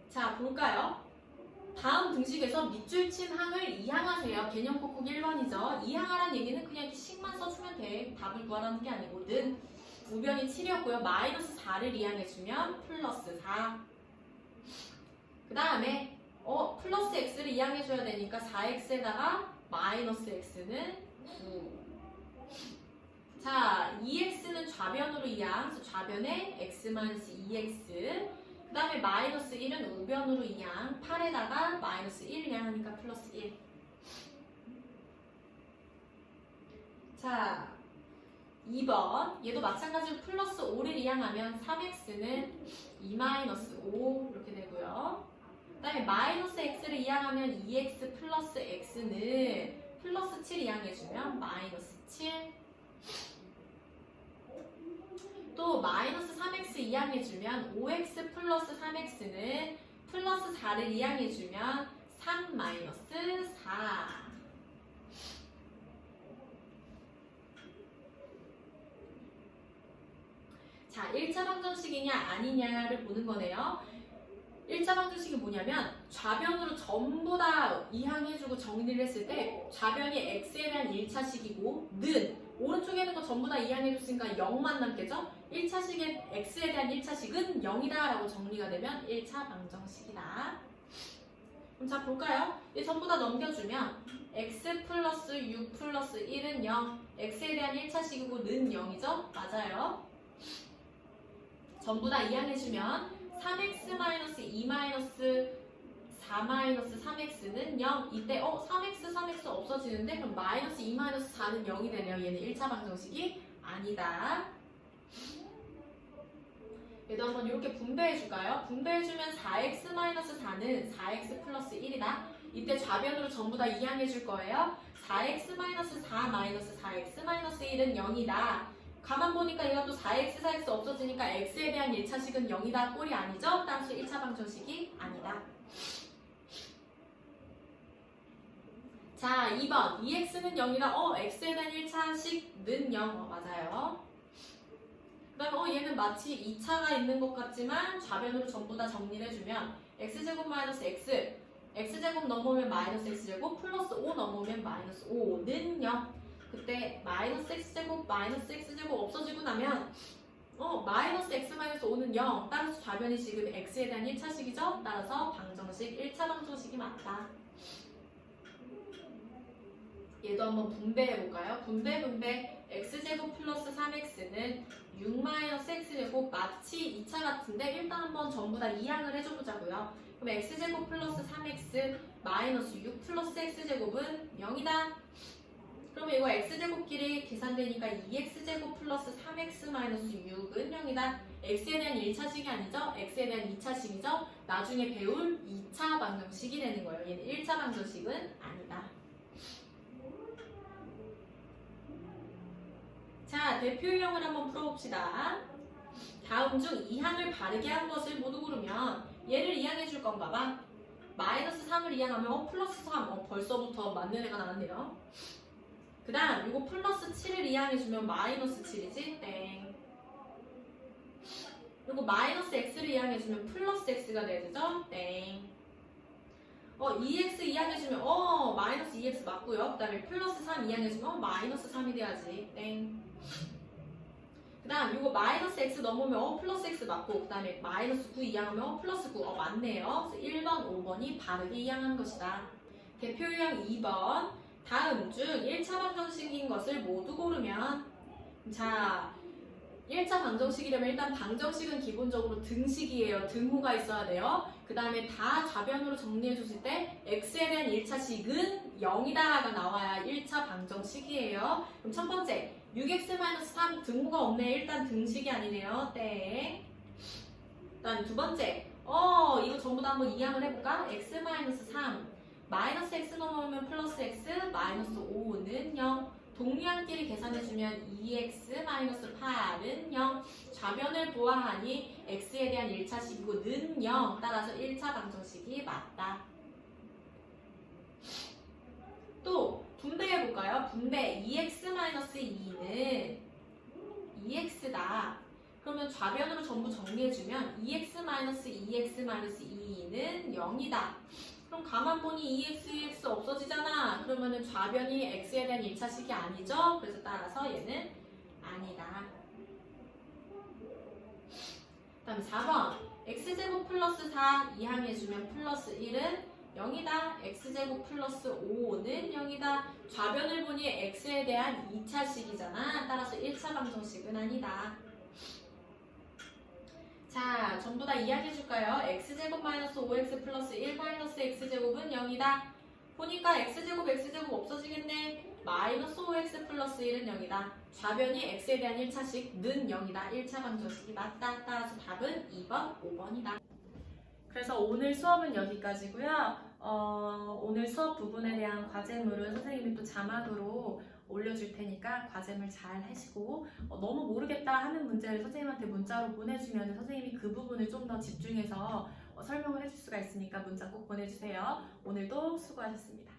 Speaker 1: 자, 볼까요? 다음 등식에서 밑줄 친 항을 이항하세요. 개념 꼭꼭 1번이죠. 이항하라는 얘기는 그냥 식만 써주면 돼. 답을 구하라는 게 아니거든. 우변이 7이었고요. 마이너스 4를 이항해주면 플러스 4. 그 다음에 플러스 x를 이항해줘야 되니까 4x에다가 마이너스 x는 9. 자, 2x는 좌변으로 이항, 그래서 좌변에 x-2x. 그 다음에 마이너스 1은 우변으로 이항, 8에다가 마이너스 1 이항하니까 플러스 1. 자, 2번. 얘도 마찬가지로 플러스 5를 이항하면 3x는 2-5 이렇게 되고요. 그 다음에 마이너스 x를 이항하면 2x 플러스 x는 플러스 7 이항해주면 마이너스 7. 또 마이너스 3x 이항해주면 5x 플러스 3x는 플러스 4를 이항해주면 3 마이너스 4. 자, 1차 방정식이냐 아니냐를 보는 거네요. 1차 방정식이 뭐냐면 좌변으로 전부 다 이항해주고 정리를 했을 때 좌변이 x에 대한 1차식이고 는 오른쪽에 있는 거 전부 다 이항해줬으니까 0만 남겠죠? 1차식의 x에 대한 1차식은 0이다 라고 정리가 되면 1차 방정식이다. 그럼 자 볼까요? 이 전부 다 넘겨주면 x 플러스 6 플러스 1은 0, x에 대한 1차식이고 는 0이죠? 맞아요. 전부 다 이항해주면 3x-2-4-3x는 0. 이때 3x, 3x 없어지는데 그럼 마이너스 2-4는 0이 되네요. 얘는 1차 방정식이 아니다. 얘도 한번 이렇게 분배해줄까요? 분배해주면 4x-4는 4x 플러스 1이다. 이때 좌변으로 전부 다 이항해줄 거예요. 4x-4-4x-1은 0이다. 가만 보니까 얘가 또 4x, 4x 없어지니까 x에 대한 1차식은 0이다. 꼴이 아니죠? 따라서 1차 방정식이 아니다. 자, 2번. 2x는 0이다. x에 대한 1차식는 0. 맞아요. 그 다음에 얘는 마치 2차가 있는 것 같지만 좌변으로 전부 다 정리를 해주면 x제곱 마이너스 x, x제곱 넘어오면 마이너스 x제곱 플러스 5 넘어오면 마이너스 5는 0. 그때 마이너스 x제곱 없어지고 나면 마이너스 x 마이너스 5는 0. 따라서 좌변이 지금 x에 대한 1차식이죠? 따라서 방정식 1차 방정식이 맞다. 얘도 한번 분배해볼까요? 분배 x제곱 플러스 3x는 6 마이너스 x제곱 마치 2차 같은데 일단 한번 전부 다 이항을 해줘보자고요. 그럼 x제곱 플러스 3x 마이너스 6 플러스 x제곱은 0이다. 그러면 이거 x제곱끼리 계산되니까 2x제곱 플러스 3x 마이너스 6은 0이다. x에 대한 1차식이 아니죠? x에 대한 2차식이죠? 나중에 배울 2차 방정식이 되는 거예요. 얘는 1차 방정식은 아니다. 자, 대표 유형을 한번 풀어봅시다. 다음 중 이항을 바르게 한 것을 모두 고르면 얘를 이항해 줄 건가 봐. 마이너스 3을 이항하면 플러스 3. 벌써부터 맞는 애가 나왔네요. 그 다음 이거 플러스 7을 이항해주면 마이너스 7이지? 땡. 그리고 마이너스 x를 이항해주면 플러스 x가 되죠? 땡. 2x 이항해주면 마이너스 2x 맞고요. 그 다음에 플러스 3 이항해주면 마이너스 3이 돼야지. 땡. 그 다음 이거 마이너스 x 넘으면 플러스 x 맞고 그 다음에 마이너스 9 이항하면 플러스 9. 맞네요. 그래서 1번, 5번이 바르게 이항한 것이다. 대표 유형 2번. 다음 중 1차 방정식인 것을 모두 고르면 자, 1차 방정식이라면 일단 방정식은 기본적으로 등식이에요. 등호가 있어야 돼요. 그 다음에 다 좌변으로 정리해줬을 때 x에 대한 1차식은 0이다가 나와야 1차 방정식이에요. 그럼 첫 번째 6x-3 등호가 없네. 일단 등식이 아니네요. 땡. 그 다음 두 번째 이거 전부 다 한번 이항을 해볼까? x-3 마이너스 x 넘어오면 플러스 x, 마이너스 5는 0. 동류항끼리 계산해주면 2x 마이너스 8은 0. 좌변을 보아하니 x에 대한 1차식이고 는 0. 따라서 1차 방정식이 맞다. 또 분배해볼까요? 분배 2x 마이너스 2는 2x다. 그러면 좌변으로 전부 정리해주면 2x 마이너스 2x 마이너스 2는 0이다. 그럼 가만 보니 2x 없어지잖아. 그러면은 좌변이 x에 대한 1차식이 아니죠? 그래서 따라서 얘는 아니다. 그 다음에 4번 x제곱 플러스 4 이항해주면 플러스 1은 0이다. x제곱 플러스 5는 0이다. 좌변을 보니 x에 대한 2차식이잖아. 따라서 1차 방정식은 아니다. 자, 전부 다 이야기해줄까요? x제곱 마이너스 5x 플러스 1 마이너스 x제곱은 0이다. 보니까 x제곱 없어지겠네. 마이너스 5x 플러스 1은 0이다. 좌변이 x에 대한 1차식는 0이다. 1차 방정식이 맞다. 따라서 답은 2번, 5번이다. 그래서 오늘 수업은 여기까지고요. 오늘 수업 부분에 대한 과제물은 선생님이 또 자막으로 올려줄 테니까 과제물 잘 하시고 너무 모르겠다 하는 문제를 선생님한테 문자로 보내주면 선생님이 그 부분을 좀 더 집중해서 설명을 해줄 수가 있으니까 문자 꼭 보내주세요. 오늘도 수고하셨습니다.